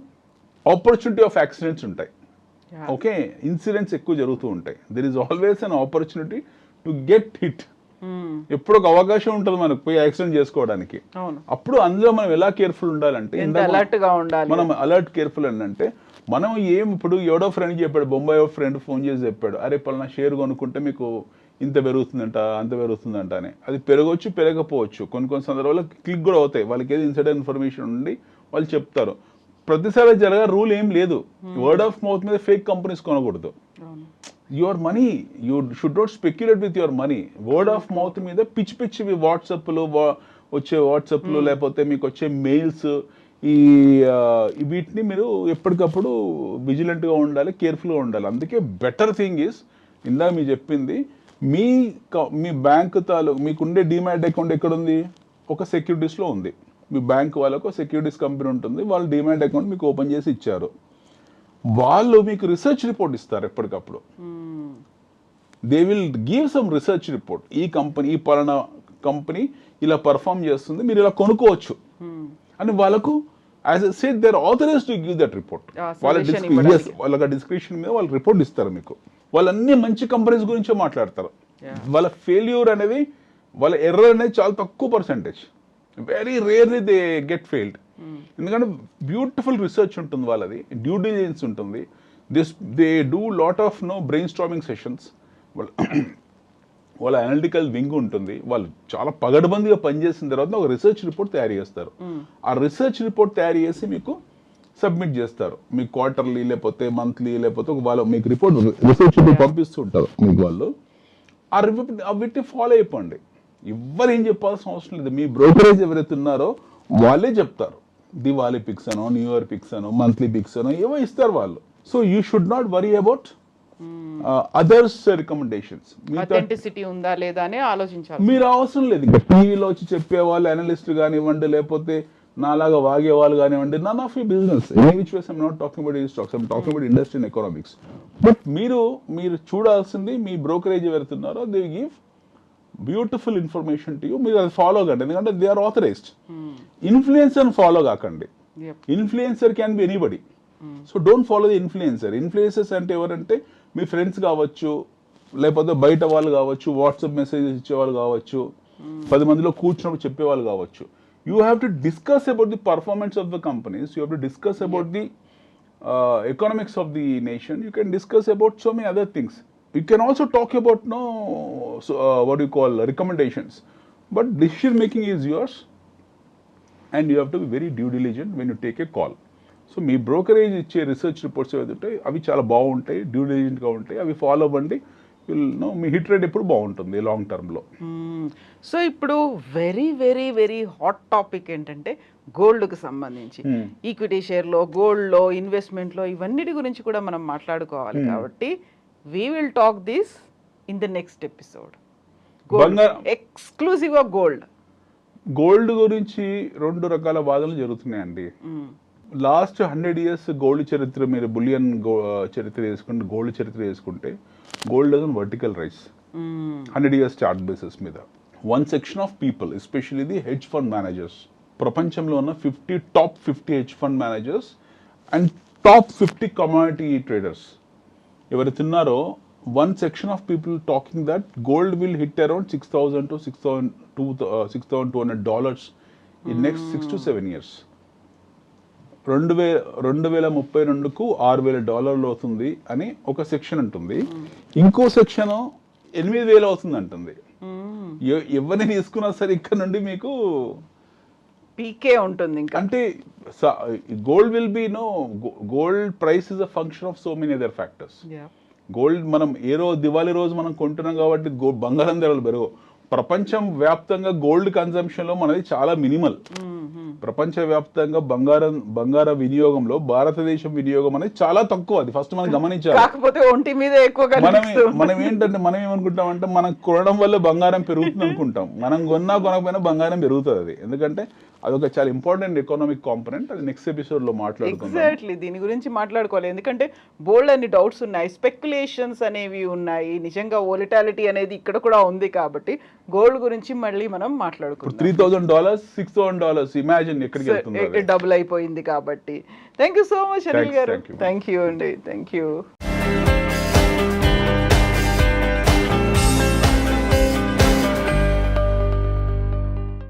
ఆపర్చునిటీ ఆఫ్ యాక్సిడెంట్స్ ఉంటాయి, ఓకే, ఇన్సిడెంట్స్ ఎక్కువ జరుగుతూ ఉంటాయి. There is always an opportunity to get hit. ఎప్పుడు ఒక అవకాశం ఉంటుంది మనకు పోయి యాక్సిడెంట్ చేసుకోవడానికి. అప్పుడు అందులో మనం ఎలా కేర్ఫుల్ ఉండాలంటే, మనం అలర్ట్ కేర్ఫుల్ అంటే మనం ఇప్పుడు ఎవడో ఫ్రెండ్ చెప్పాడు, బొంబాయి ఫ్రెండ్ ఫోన్ చేసి చెప్పాడు, అరే పలానా షేర్ కొనుక్కుంటే మీకు ఇంత పెరుగుతుందంట అంత పెరుగుతుందంట అని. అది పెరగవచ్చు పెరగకపోవచ్చు, కొన్ని సందర్భాల్లో క్లిక్ కూడా అవుతాయి. వాళ్ళకి ఏది ఇన్సైడర్ ఇన్ఫర్మేషన్ ఉండి వాళ్ళు చెప్తారు. ప్రతిసారి జరగా రూల్ ఏం లేదు. వర్డ్ ఆఫ్ మౌత్ మీద ఫేక్ కంపెనీస్ కొనకూడదు. Your money, you should not speculate with your money. Word of mouth మీద పిచ్చి వాట్సాప్లు వచ్చే వాట్సాప్లు లేకపోతే మీకు వచ్చే మెయిల్స్, వీటిని మీరు ఎప్పటికప్పుడు విజిలెంట్గా ఉండాలి, కేర్ఫుల్గా ఉండాలి. అందుకే బెటర్ థింగ్ ఈస్, ఇందాక మీరు చెప్పింది, మీ బ్యాంక్ మీకుండే డిమాట్ అకౌంట్ ఎక్కడుంది? ఒక సెక్యూరిటీస్లో ఉంది. మీ బ్యాంక్ వాళ్ళకు సెక్యూరిటీస్ కంపెనీ ఉంటుంది, వాళ్ళు డిమాట్ అకౌంట్ మీకు ఓపెన్ చేసి ఇచ్చారు. వాళ్ళు మీకు రీసెర్చ్ రిపోర్ట్ ఇస్తారు ఎప్పటికప్పుడు. They will give some research report, ఈ పలానా కంపెనీ ఇలా పర్ఫామ్ చేస్తుంది, మీరు ఇలా కొనుక్కోవచ్చు అని వాళ్ళకు as a said they are authorized to give that report. వాళ్ళ డిస్క్రిప్షన్ మీద వాళ్ళు రిపోర్ట్ ఇస్తారు మీకు. వాళ్ళన్నీ మంచి కంపెనీస్ గురించే మాట్లాడతారు. వాళ్ళ ఫెయిల్యూర్ అనేది, వాళ్ళ ఎర్రర్ అనేది చాలా తక్కువ percentage. Very rarely they get failed. ఎందుకంటే బ్యూటిఫుల్ రీసెర్చ్ ఉంటుంది వాళ్ళది, డ్యూ డిలిజెన్స్ ఉంటుంది. They do lot of brain storming sessions. వాళ్ళ అనలిటికల్ వింగ్ ఉంటుంది. వాళ్ళు చాలా పగడబందిగా పనిచేసిన తర్వాత ఒక రీసెర్చ్ రిపోర్ట్ తయారు చేస్తారు. ఆ రీసెర్చ్ రిపోర్ట్ తయారు చేసి మీకు సబ్మిట్ చేస్తారు. మీకు క్వార్టర్లీ లేకపోతే మంత్లీ లేకపోతే వాళ్ళు మీకు రిపోర్ట్ రీసెర్చ్ రిపోర్ట్ పంపిస్తుంటారు మీకు. వాళ్ళు ఆ రిపోర్ట్ వీటిని ఫాలో అయిపోండి. ఎవరు ఏం చెప్పాల్సిన అవసరం లేదు. మీ బ్రోకరేజ్ ఎవరైతే ఉన్నారో వాళ్ళే చెప్తారు. దివాళీ పిక్స్ అనో, న్యూ ఇయర్ పిక్స్ అనో, మంత్లీ పిక్స్ అనో ఏవో ఇస్తారు వాళ్ళు. So you should not worry about others recommendations. Authenticity ఉందా లేదా అని ఆలోచించాలి. మీరు అవసరం లేదు. ఇంకా టీవీలో వచ్చి చెప్పేవాళ్ళు, అనలిస్టులు కానివ్వండి, లేకపోతే నాలాగా వాగే వాళ్ళు కానివ్వండి, none of you business. Any which ways I'm not talking about stocks, I'm talking about industry and economics. But మీరు చూడాల్సింది, మీ బ్రోకరేజ్ ఎవరుతున్నారో they give beautiful information to you. మీరు అది ఫాలో కండి, ఎందుకంటే they are authorised. Influencer follow కాకండి. Influencer can be anybody. So don't follow the influencer. Influencers అంటే ఎవరంటే మీ ఫ్రెండ్స్ కావచ్చు, లేకపోతే బయట వాళ్ళు కావచ్చు, వాట్సాప్ మెసేజెస్ ఇచ్చేవాళ్ళు కావచ్చు, 10 మందిలో కూర్చున్నప్పుడు చెప్పేవాళ్ళు కావచ్చు. You have to discuss about the performance of the companies. You have to discuss about the economics of the nation. You can discuss about so many other things. You can also talk about what do you call recommendations, but decision making is yours, and you have to be very due diligent when you take a call. So me brokerage ఇచ్చే research reports ఏవైతే ఉంటాయి అవి చాలా బాగుంటాయి, due డిలిజెంట్గా ఉంటాయి. అవి follow అవ్వండి. మీ hit rate ఎప్పుడు బాగుంటుంది లాంగ్ టర్మ్లో. సో ఇప్పుడు very very very hot topic ఏంటంటే గోల్డ్కి సంబంధించి, ఈక్విటీ షేర్లో, గోల్డ్లో, ఇన్వెస్ట్మెంట్లో, ఇవన్నిటి గురించి కూడా మనం మాట్లాడుకోవాలి. కాబట్టి we will talk this in the next episode. Exclusive of gold గురించి 2 రకాల వాదనలు జరుగుతున్నాయండి. లాస్ట్ 100 years గోల్డ్ చరిత్ర, మీరు బులియన్ చరిత్ర వేసుకుంటే, గోల్డ్ చరిత్ర వేసుకుంటే, gold does an vertical rise 100 years chart basis మీద. One section of people, especially the hedge fund managers, ప్రపంచంలో ఉన్న top 50 hedge fund managers and top 50 commodity traders ఎవరైతే ఉన్నారో, one section of people talking that gold will hit around $6,000 to $6,200 ఇన్ next 6 to 7 years. 2032కు $6,000 అవుతుంది అని ఒక section అంటుంది. ఇంకో సెక్షన్ 8,000 అవుతుంది అంటుంది. ఎవరిని తీసుకున్నా సరే ఇక్కడ నుండి మీకు పీకే ఉంటుంది. ఇంకా అంటే gold will be gold price is a function of so many other factors. Gold మనం దివాళీ రోజు మనం కొంటున్నాం కాబట్టి బంగారం ధరలు పెరుగు. ప్రపంచం వ్యాప్తంగా గోల్డ్ కన్సంప్షన్ లో మనది చాలా మినిమల్. ప్రపంచ వ్యాప్తంగా బంగార వినియోగంలో భారతదేశం వినియోగం అనేది చాలా తక్కువ. అది ఫస్ట్ మనం గమనించాలి. కాకపోతే ఒంటి మీద ఎక్కువ మనం ఏంటంటే మనం ఏమనుకుంటాం అంటే మనం కొనడం వల్ల బంగారం పెరుగుతుంది అనుకుంటాం. మనం కొనకపోయినా బంగారం పెరుగుతుంది. అది ఎందుకంటే అదొక చాలా ఇంపార్టెంట్ ఎకనామిక్ కాంపనెంట్. అది నెక్స్ట్ ఎపిసోడ్లో మాట్లాడుకుందాం. ఎగ్జాక్ట్లీ, దీని గురించి మాట్లాడుకోవాలి. ఎందుకంటే బోల్డ్ అన్ని డౌట్స్ ఉన్నాయి, స్పెక్యులేషన్స్ అనేవి ఉన్నాయి, నిజంగా వోలటాలిటీ అనేది ఇక్కడ కూడా ఉంది. కాబట్టి గోల్డ్ గురించి మళ్ళీ మనం మాట్లాడుకుందాం. $3,000 $6,000 ఇమాజిన్ ఎక్కడికి వెళ్తుంది, డబుల్ అయిపోయింది. కాబట్టి thank you so much Anil గారు. థ్యాంక్ యూ అండి, థ్యాంక్ యూ.